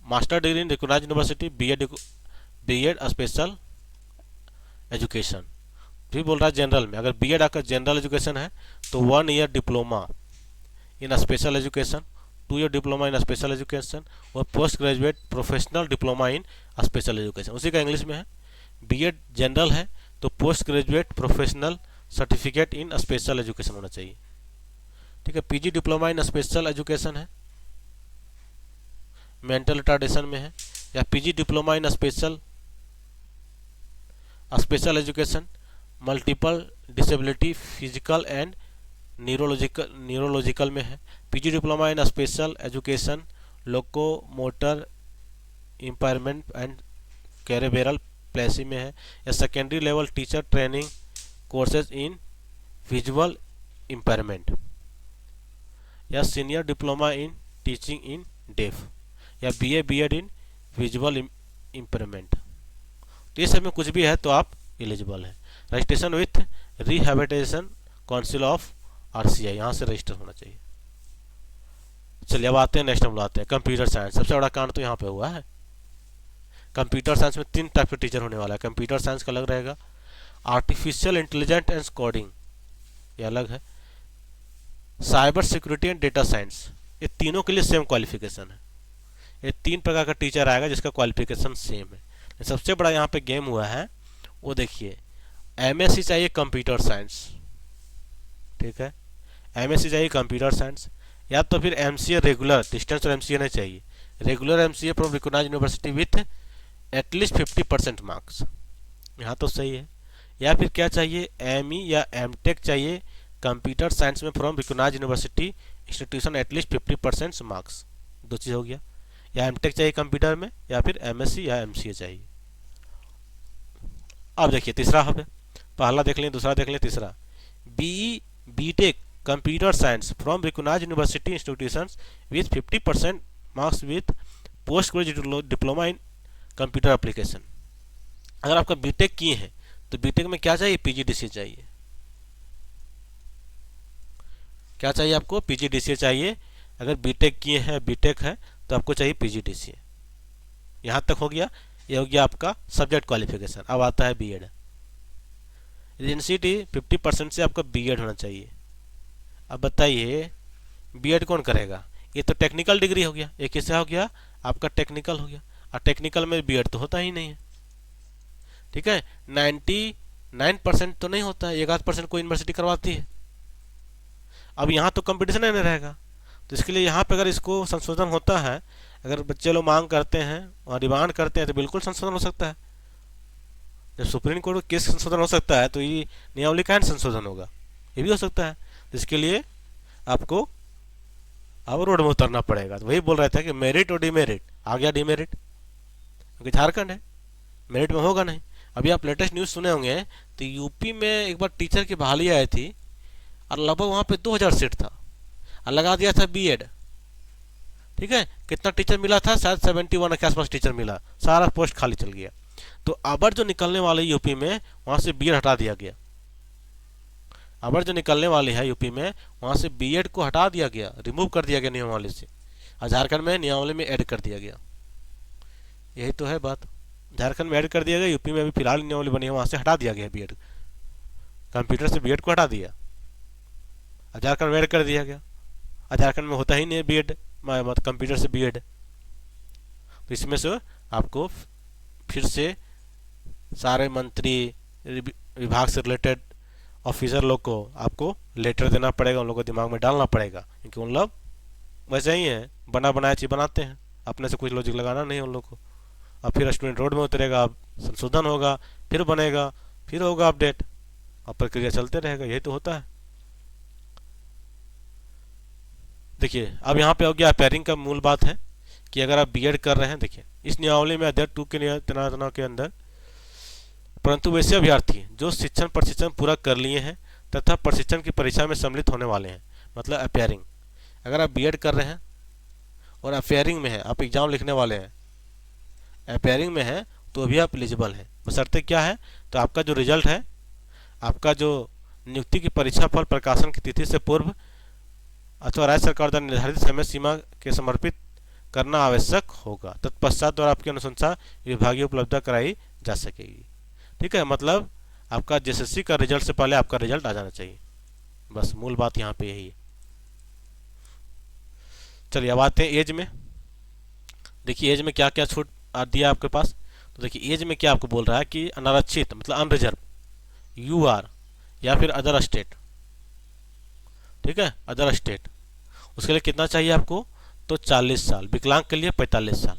master degree in recognised university, BEd special education भी बोल रहा है जनरल में। अगर बीएड आकर जनरल एजुकेशन है तो 1 year diploma in special education, 2 year diploma in special education, और post graduate professional diploma in special education, उसी का इंग्लिश में है। बीएड जनरल है तो post graduate professional certificate in special education होना चाहिए। ठीक है, PG diploma in special education है, मेंटल रिटार्डेशन में है, या PG diploma in special education multiple disability physical and neurological में है। PG diploma in special education locomotor impairment and cerebral palsy में है, या secondary level teacher training courses in visual impairment, या senior diploma in teaching in deaf, या B Ed in visual impairment. तो ये सब में कुछ भी है तो आप एलिजिबल हैं। Registration with rehabilitation council of RCI, यहाँ से रजिस्टर होना चाहिए। चलिए अब आते हैं नेक्स्ट, हम आते हैं कंप्यूटर साइंस। सबसे बड़ा कांड तो यहाँ पे हुआ है। कंप्यूटर साइंस में 3 टाइप के टीचर होने वाला है। कंप्यूटर साइंस का अलग रहेगा, आर्टिफिशियल इंटेलिजेंस एंड कोडिंग ये अलग है, cyber security and data science, ये तीनों के लिए सेम क्वालिफिकेशन है। ये 3 प्रकार का टीचर आएगा जिसका क्वालिफिकेशन सेम है। सबसे बड़ा यहाँ पे गेम हुआ है वो देखिए, एमएससी चाहिए कंप्यूटर साइंस। ठीक है, एमएससी चाहिए कंप्यूटर साइंस, या तो फिर एमसीए रेगुलर, डिस्टेंस और एमसीए नहीं चाहिए, regular MCA from recognised university with at least 50% marks, यहाँ तो सही है। या फिर क्या चाहिए, एमई या एमटेक चाहिए कंप्यूटर साइंस में from recognised university institution at least 50% marks, 2 चीज़ हो गया। या एमटेक चाहिए कंप्यूटर में, या फिर एमएससी या एमसीए चाहिए। अब देखिए तीसरा है, पहला देख लें, दूसरा देख लें, तीसरा BE BTech computer science from recognised university institutions with 50% marks with post graduate diploma in computer application. अगर आपका बीटेक किए हैं तो बीटेक में क्या चाहिए, पीजीडीसीए चाहिए। क्या चाहिए आपको, पीजीडीसीए चाहिए। अगर बीटेक किए हैं, बीटेक है तो आपको चाहिए पीजीडीसीए। यहाँ तक हो गया, ये हो गया आपका सब्जेक्ट क्वालिफिकेशन। अब आता है बीएड। एनसीटी 50% से आपका बीएड होना चाहिए। अब बताइए बीएड कौन करेगा, ये तो टेक्निकल डिग्री हो गया, एक हिस्सा हो गया आपका टेक्निकल हो गया, और टेक्निकल में बीएड तो होता ही नहीं है। ठीक है, 99% तो नहीं होता है, 1-8% कोई यूनिवर्सिटी करवाती है। अब यहाँ तो कंपटीशन नहीं रहेगा, तो इसके लिए यहाँ पे अगर इसको संशोधन होता है, अगर बच्चे लोग मांग करते हैं और डिमांड करते हैं तो बिल्कुल संशोधन हो सकता है। जब सुप्रीम कोर्ट केस संशोधन हो सकता है तो ये नियमावली का संशोधन होगा, ये भी हो सकता है। तो इसके लिए आपको अब रोड में उतरना पड़ेगा। तो वही बोल रहे थे कि मेरिट और डिमेरिट, आ गया डिमेरिट, क्योंकि झारखंड है, मेरिट में होगा नहीं। अभी आप लेटेस्ट न्यूज़ सुने होंगे तो यूपी में एक बार टीचर की बहाली आई थी और लगभग वहाँ पे 2000 सीट था और लगा दिया था बीएड। ठीक है, कितना टीचर मिला था, शायद 71 के आसपास टीचर मिला, सारा पोस्ट खाली चल गया। तो अबर जो निकलने वाले यूपी में, वहाँ से बीएड हटा दिया गया। अब जो निकलने वाली है यूपी में, वहाँ से बीएड को हटा दिया गया, रिमूव कर दिया गया नियमावली से, और झारखंड में नियमावली में ऐड कर दिया गया। यही तो है बात, झारखंड में ऐड कर दिया गया, यूपी में अभी फिलहाल नियमावली बनी है वहाँ से हटा दिया गया बीएड, कंप्यूटर से बीएड को हटा दिया, और झारखंड में ऐड कर दिया गया। और झारखंड में होता ही नहीं बीएड, मतलब कंप्यूटर से बीएड। तो इसमें से आपको फिर से सारे मंत्री, विभाग से रिलेटेड ऑफिसर लोग को आपको लेटर देना पड़ेगा, उन लोगों को दिमाग में डालना पड़ेगा, क्योंकि उन लोग वैसे ही हैं, बना बनाया चीज़ बनाते हैं, अपने से कुछ लॉजिक लगाना नहीं उन लोग को। अब फिर स्टूडेंट रोड में उतरेगा, अब संशोधन होगा, फिर बनेगा, फिर होगा अपडेट, और प्रक्रिया चलते रहेगा। यही तो होता है। देखिए अब यहाँ पे हो गया अपेयरिंग का मूल बात है कि अगर आप बीएड कर रहे हैं, देखिए इस नियमावली में अध्याय 2 के तनाव के अंदर, परंतु वैसे अभ्यर्थी जो शिक्षण प्रशिक्षण पूरा कर लिए हैं तथा प्रशिक्षण की परीक्षा में सम्मिलित होने वाले हैं, मतलब अपेयरिंग, अगर आप बीएड कर रहे हैं और अपेयरिंग में है, आप एग्जाम लिखने वाले हैं, अपेयरिंग में है, तो भी आप एलिजिबल हैं। बशर्ते क्या है, तो आपका जो रिजल्ट है, आपका जो नियुक्ति की परीक्षा फल प्रकाशन की तिथि से पूर्व अथवा राज्य सरकार द्वारा निर्धारित समय सीमा के समर्पित करना आवश्यक होगा, तत्पश्चात द्वारा आपकी अनुशंसा विभागीय उपलब्धता कराई जा सकेगी। ठीक है, मतलब आपका जेएसएससी का रिजल्ट से पहले आपका रिजल्ट आ जाना चाहिए, बस मूल बात यहाँ पे यही है। चलिए अब आते हैं एज में। देखिए एज में क्या क्या छूट दिया आपके पास। तो देखिए एज में क्या आपको बोल रहा है कि अनारक्षित मतलब अनरिजर्व, यूआर या फिर अदर स्टेट, ठीक है, अदर स्टेट, उसके लिए कितना चाहिए आपको, तो 40 साल। विकलांग के लिए 45 साल।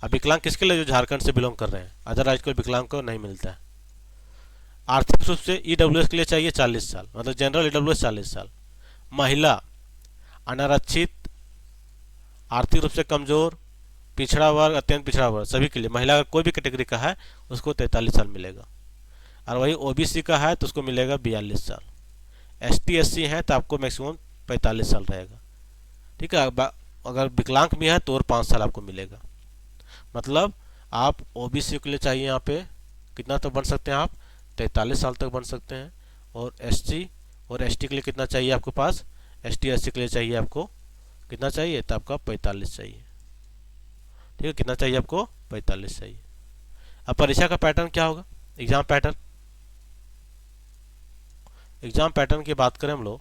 अब विकलांग किसके लिए, जो झारखंड से बिलोंग कर रहे हैं, अदर राज्य को विकलांग को नहीं मिलता है। आर्थिक रूप से ईडब्ल्यूएस के लिए चाहिए 40 साल, मतलब जनरल ईडब्ल्यूएस 40 साल। महिला, अनारक्षित, आर्थिक रूप से कमजोर, पिछड़ा वर्ग, अत्यंत पिछड़ा वर्ग, सभी के लिए, महिला का कोई भी कैटेगरी का है उसको 43 साल मिलेगा। और वही ओबीसी का है तो उसको मिलेगा 42 साल। एसटी एससी है तो आपको मैक्सिमम 45 साल रहेगा। ठीक है, अगर विकलांग भी है तो और 5 साल आपको मिलेगा। मतलब आप ओबीसी के लिए चाहिए यहाँ पे कितना तक बन सकते हैं आप, 43 साल तक बन सकते हैं। और एससी और एसटी के लिए कितना चाहिए आपके पास, एसटी एससी के लिए चाहिए आपको कितना चाहिए, तो आपका 45 चाहिए। ठीक है, कितना चाहिए आपको, 45 चाहिए। अब परीक्षा का पैटर्न क्या होगा, एग्जाम पैटर्न, एग्जाम पैटर्न की बात करें हम लोग,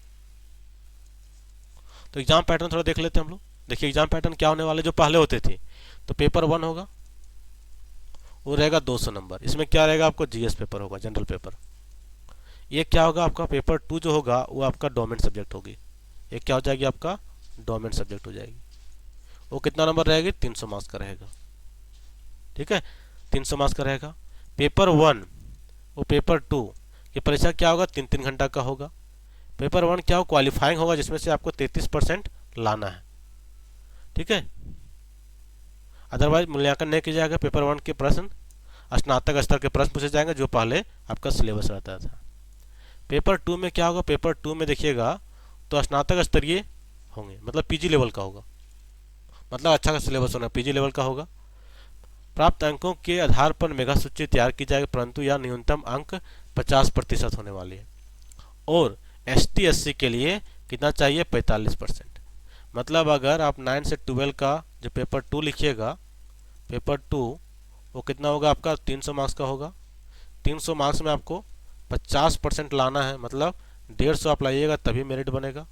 तो एग्जाम पैटर्न थोड़ा देख लेते हैं हम लोग। देखिए एग्जाम पैटर्न क्या होने वाले, जो पहले होते थे, तो पेपर 1 होगा, वो रहेगा 200 नंबर। इसमें क्या रहेगा, आपको जीएस पेपर होगा, जनरल पेपर। ये क्या होगा आपका, पेपर 2 जो होगा वो आपका डोमेन सब्जेक्ट होगी। ये क्या हो जाएगी, आपका डोमेन सब्जेक्ट हो जाएगी। वो कितना नंबर रहेगी, 300 मार्क्स का रहेगा। ठीक है, 300 मार्क्स का रहेगा। पेपर 1 वो पेपर 2 की परीक्षा क्या होगा, 3-3 घंटा का होगा। पेपर 1 क्या हो, क्वालिफाइंग होगा, जिसमें से आपको 33% लाना है। ठीक है, अदरवाइज मूल्यांकन नहीं किया जाएगा। पेपर 1 के प्रश्न स्नातक स्तर के प्रश्न पूछे जाएंगे, जो पहले आपका सिलेबस रहता था। पेपर 2 में क्या होगा, पेपर 2 में देखिएगा तो स्नातक स्तरीय होंगे, मतलब पीजी लेवल का होगा, मतलब अच्छा का सिलेबस होना, पीजी लेवल का होगा। प्राप्त अंकों के आधार पर मेगा सूची तैयार की जाएगी, परंतु यह न्यूनतम अंक 50% होने वाली है। और एसटी एससी के लिए कितना चाहिए, 45%। मतलब अगर आप 9 से 12 का जो पेपर 2 लिखिएगा, पेपर 2 वो कितना होगा आपका, 300 मार्क्स का होगा। 300 मार्क्स में आपको 50% लाना है, मतलब 150 आप लाइएगा तभी मेरिट बनेगा।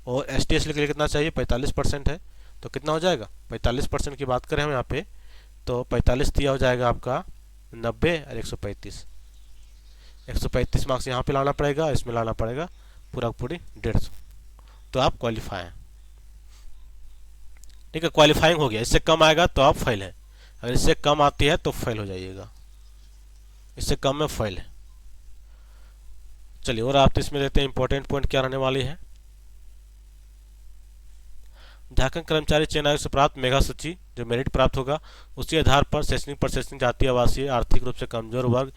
और एस टी एस के लिए कितना चाहिए, 45% है, तो कितना हो जाएगा, 45% की बात करें हम यहाँ पे, तो 45 दिया हो जाएगा आपका 90 और 135। 135 मार्क्स यहाँ पे लाना पड़ेगा, इसमें लाना पड़ेगा पूरा पूरी 150, तो आप क्वालिफाई हैं। ठीक है, क्वालिफाइंग हो गया। इससे कम आएगा तो आप फेल हैं, अगर इससे कम आती है तो फेल हो जाइएगा, इससे कम में फेल है। चलिए और आप तो इसमें लेते हैं इंपॉर्टेंट पॉइंट क्या रहने वाली है। झारखंड कर्मचारी चयन आयोग से प्राप्त मेगा सूची जो मेरिट प्राप्त होगा, उसी आधार पर शैक्षणिक प्रशैक्षणिक जातीय आवासीय आर्थिक रूप से कमजोर वर्ग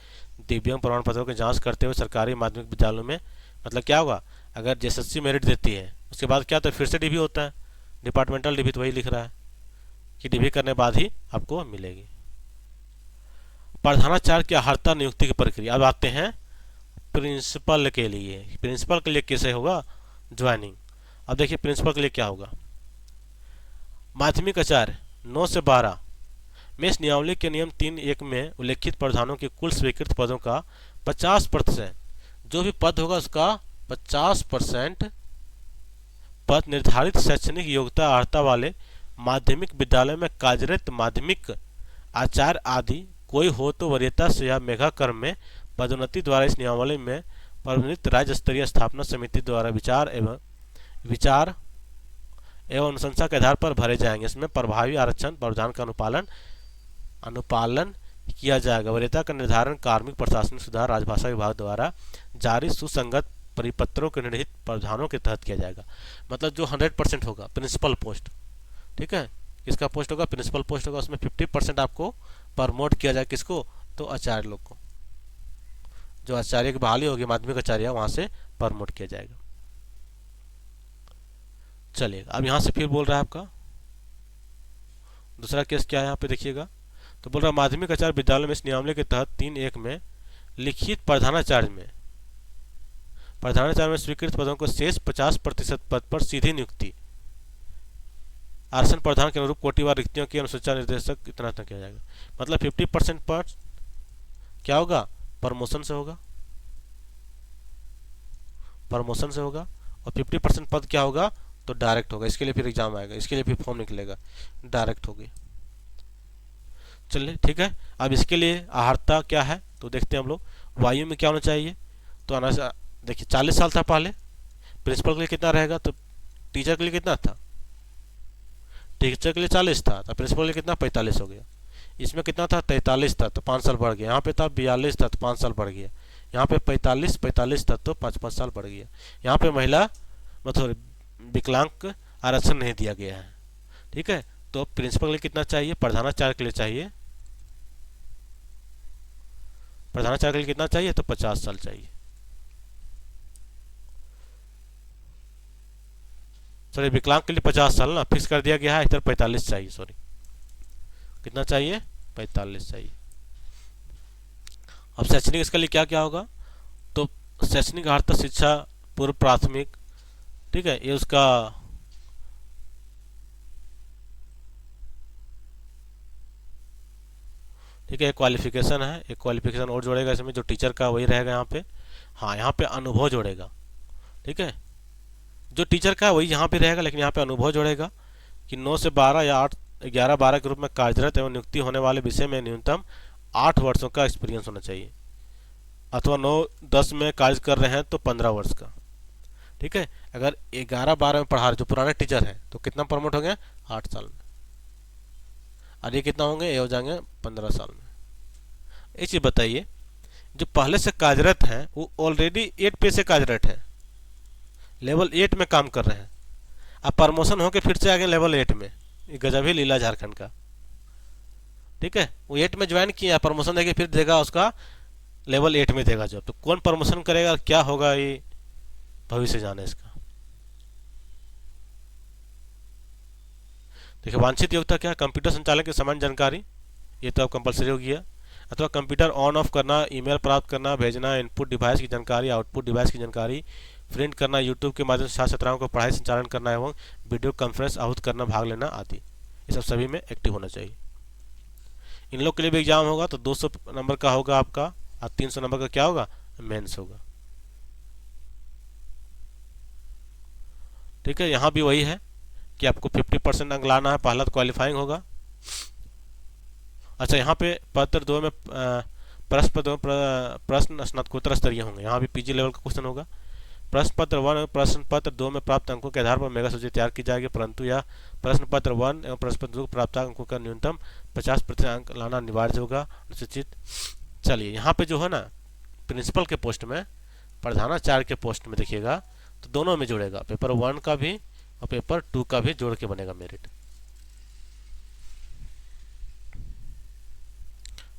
दिव्यांग प्रमाण पत्रों की जांच करते हुए सरकारी माध्यमिक विद्यालयों में, मतलब क्या होगा, अगर जेएसएससी मेरिट देती है उसके बाद क्या, तो फिर से डीबी होता है, डिपार्टमेंटल डीबी, तो वही लिख रहा है कि डीबी करने बाद ही आपको मिलेगी। प्रधानाचार्य की अर्हता नियुक्ति की प्रक्रिया। अब आते हैं प्रिंसिपल के लिए कैसे होगा ज्वाइनिंग। अब देखिए प्रिंसिपल के लिए क्या होगा। माध्यमिक आचार्य 9 से 12 में इस नियमावली के नियम 3(1) में उल्लेखित प्रावधानों के कुल स्वीकृत पदों का 50%, जो भी पद होगा उसका 50% पद निर्धारित शैक्षणिक योग्यता अर्हता वाले माध्यमिक विद्यालय में कार्यरत माध्यमिक आचार्य आदि कोई हो तो वरीयता से या मेधाक्रम में पदोन्नति द्वारा इस नियमावली में प्रबंधित राज्य स्तरीय स्थापना समिति द्वारा विचार एवं अनुशंसा के आधार पर भरे जाएंगे। इसमें प्रभावी आरक्षण प्रावधान का अनुपालन किया जाएगा। वरीयता का निर्धारण कार्मिक प्रशासनिक सुधार राजभाषा विभाग द्वारा जारी सुसंगत परिपत्रों के निर्धारित प्रावधानों के तहत किया जाएगा। मतलब जो 100% होगा प्रिंसिपल पोस्ट, ठीक है, किसका पोस्ट होगा, प्रिंसिपल पोस्ट होगा, उसमें 50% आपको प्रमोट किया जाए। किसको, तो आचार्य लोग को, जो आचार्य की बहाली होगी माध्यमिक आचार्य वहां से प्रमोट किया जाएगा। चलिए अब यहां से फिर बोल रहा है आपका दूसरा केस क्या है, यहाँ पे देखिएगा। तो बोल रहा है माध्यमिक आचार्य विद्यालय में इस नियमावली के तहत 3(1) में लिखित प्रधानाचार्य में स्वीकृत पदों को शेष 50% पद पर सीधी नियुक्ति आरक्षण प्रधान के अनुरूप कोटिवार रिक्तियों की अनुसूचित निर्देशक इतना किया जाएगा। मतलब 50% पर क्या होगा, प्रमोशन से होगा और 50% पद क्या होगा, तो डायरेक्ट होगा। इसके लिए फिर एग्जाम आएगा, इसके लिए फिर फॉर्म निकलेगा, डायरेक्ट होगी। चलिए ठीक है। अब इसके लिए आहारता क्या है तो देखते हैं हम लोग। वायु में क्या होना चाहिए, तो आना देखिए 40 साल था पहले, प्रिंसिपल के लिए कितना रहेगा, तो टीचर के लिए कितना था, टीचर के लिए 40 था, तो प्रिंसिपल के लिए कितना 45 हो गया। इसमें कितना था 43 था, तो 5 साल बढ़ गया। यहाँ पे था 42 था, तो 5 साल बढ़ गया। यहाँ पे 45 था, तो 5 साल बढ़ गया। यहाँ पे महिला मतलब विकलांग आरक्षण नहीं दिया गया है, ठीक है। तो प्रिंसिपल के लिए कितना चाहिए, प्रधानाचार्य के लिए चाहिए, प्रधानाचार्य के लिए कितना चाहिए, तो 50 साल चाहिए। सॉरी विकलांग के लिए 50 साल ना फिक्स कर दिया गया है, इधर 45 चाहिए, सॉरी कितना चाहिए, 45 चाहिए। अब शैक्षणिक इसके लिए क्या क्या होगा, तो शैक्षणिक अर्हता शिक्षा पूर्व प्राथमिक, ठीक है, ये उसका ठीक है, एक क्वालिफिकेशन है, एक क्वालिफिकेशन और जोड़ेगा इसमें, जो टीचर का वही रहेगा यहाँ पे। हाँ यहाँ पे अनुभव जोड़ेगा, ठीक है, जो टीचर का वही यहाँ पे रहेगा, लेकिन यहाँ पे अनुभव जोड़ेगा कि 9 से 12 या 8 11 12 के रूप में कार्यरत एवं नियुक्ति होने वाले विषय में न्यूनतम 8 वर्षों का एक्सपीरियंस होना चाहिए, अथवा 9-10 में कार्य कर रहे हैं तो 15 वर्ष का, ठीक है। अगर 11-12 में पढ़ा रहे जो पुराने टीचर हैं तो कितना प्रमोट हो गया, 8 साल में, और ये कितना होंगे, ये हो जाएंगे 15 साल में। एक चीज बताइए, जो पहले से कार्यरत हैं वो ऑलरेडी 8 पे से कार्यरत हैं, लेवल 8 में काम कर रहे हैं, अब प्रमोशन होके फिर से आ गए लेवल 8 में, ये गजब ही लीला झारखंड का, ठीक है। वो 8 में ज्वाइन किया, प्रमोशन देके फिर देगा उसका लेवल 8 में देगा जब, तो कौन प्रमोशन करेगा, क्या होगा, ये भविष्य जाने इसका। देखिए वांछित योग्यता क्या है, कंप्यूटर संचालन की सामान्य जानकारी, ये तो अब कंपलसरी हो गया, अथवा कंप्यूटर ऑन ऑफ करना, ईमेल प्राप्त करना, भेजना, इनपुट डिवाइस की जानकारी, आउटपुट डिवाइस की जानकारी, प्रिंट करना, यूट्यूब के माध्यम से छात्र छात्राओं को पढ़ाई संचालन करना एवं वीडियो कॉन्फ्रेंस आहूत करना, भाग लेना आदि, ये सब सभी में एक्टिव होना चाहिए। इन लोग के लिए भी एग्जाम होगा, तो 200 नंबर का होगा आपका, और 300 नंबर का क्या होगा, मेंस होगा, ठीक है। यहाँ भी वही है कि आपको 50% अंक लाना है, पहला तो क्वालिफाइंग होगा। अच्छा यहाँ पे पत्र 2 में प्रश्न स्नातकोत्तर स्तरीय होंगे, यहाँ भी पीजी लेवल का क्वेश्चन होगा। प्रश्न पत्र 1 एवं प्रश्न पत्र 2 में प्राप्त अंकों के आधार पर मेगा सूची तैयार की जाएगी, परंतु यह प्रश्न पत्र 1 एवं प्रश्न पत्र 2 को प्राप्त अंकों का न्यूनतम 50% अंक लाना अनिवार्य होगा, अनुसूचित। चलिए यहाँ पे जो है ना प्रिंसिपल के पोस्ट में, प्रधानाचार्य के पोस्ट में देखिएगा तो दोनों में जुड़ेगा, पेपर 1 का भी और पेपर 2 का भी जोड़ के बनेगा मेरिट।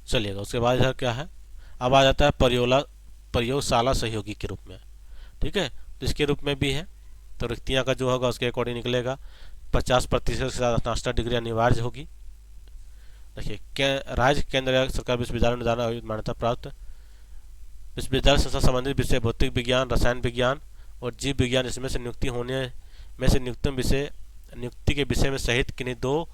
चलिएगा उसके बाद इधर क्या है, अब आ जाता है प्रयोगशाला सहयोगी के रूप में, ठीक है। तो इसके रूप में भी है, तो रिक्तियाँ का जो होगा उसके अकॉर्डिंग निकलेगा। 50% के साथ स्नातक डिग्री अनिवार्य होगी। देखिए राज्य केंद्र या सरकार विश्वविद्यालय अनुदान मान्यता प्राप्त विश्वविद्यालय संस्था संबंधित विषय भौतिक विज्ञान, रसायन विज्ञान और जीव विज्ञान, इसमें से नियुक्ति होने में से नियुक्ति के विषय में सहित किन्हीं 2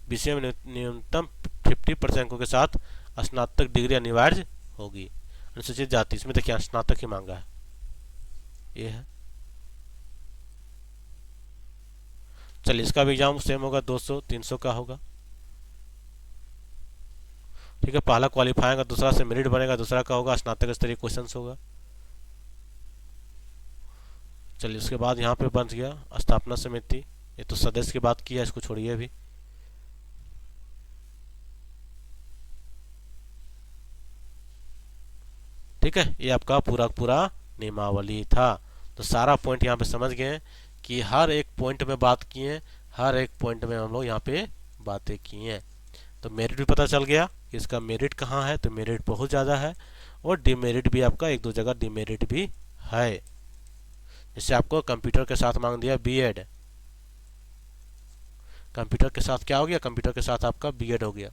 विषयों में न्यूनतम 50% अंकों के साथ स्नातक डिग्री अनिवार्य होगी। अनुसूचित जाति, इसमें देखिए स्नातक ही मांगा है, ये है। चलिए इसका भी एग्जाम सेम होगा, 200-300 का होगा। ठीक है, पहला क्वालिफाई का, दूसरा से मेरिट बनेगा, दूसरा का होगा स्नातक स्तरीय क्वेश्चन होगा। चलिए उसके बाद यहाँ पे बन गया स्थापना समिति, ये तो सदस्य की बात की है, इसको छोड़िए अभी। ठीक है, ये आपका पूरा नियमावली था। तो सारा पॉइंट यहाँ पे समझ गए कि हर एक पॉइंट में बात किए, हर एक पॉइंट में हम लोग यहाँ पे बातें की हैं। तो मेरिट भी पता चल गया, इसका मेरिट कहाँ है, तो मेरिट बहुत ज़्यादा है, और डिमेरिट भी आपका 1-2 जगह डिमेरिट भी है। जैसे आपको कंप्यूटर के साथ मांग दिया बीएड, कंप्यूटर के साथ क्या हो गया, कंप्यूटर के साथ आपका बीएड हो गया,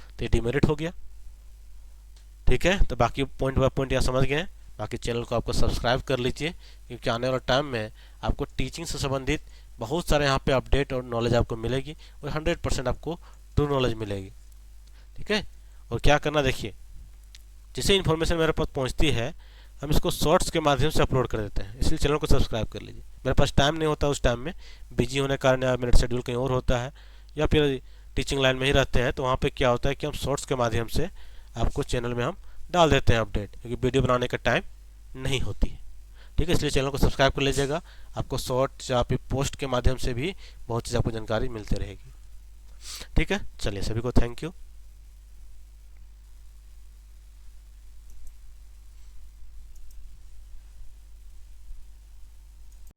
तो ये डिमेरिट हो गया। ठीक है, तो बाकी पॉइंट बाय पॉइंट यहाँ समझ गए। बाकी चैनल को आपको सब्सक्राइब कर लीजिए, क्योंकि आने वाले टाइम में आपको टीचिंग से संबंधित बहुत सारे यहाँ पे अपडेट और नॉलेज आपको मिलेगी, और 100% आपको ट्रू नॉलेज मिलेगी। ठीक है, और क्या करना देखिए, जिसे इन्फॉर्मेशन मेरे पास पहुँचती है हम इसको शॉर्ट्स के माध्यम से अपलोड कर देते हैं, इसलिए चैनल को सब्सक्राइब कर लीजिए। मेरे पास टाइम नहीं होता, उस टाइम में बिजी होने के कारण या मेरा शेड्यूल कहीं और होता है, या फिर टीचिंग लाइन में ही रहते हैं, तो वहाँ पे क्या होता है कि हम शॉर्ट्स के माध्यम से आपको चैनल में हम डाल देते हैं अपडेट, क्योंकि वीडियो बनाने का टाइम नहीं होती है। ठीक है, इसलिए चैनल को सब्सक्राइब कर लीजिएगा, आपको शॉर्ट्स या फिर पोस्ट के माध्यम से भी बहुत चीज़ आपको जानकारी मिलती रहेगी। ठीक है, चलिए सभी को थैंक यू।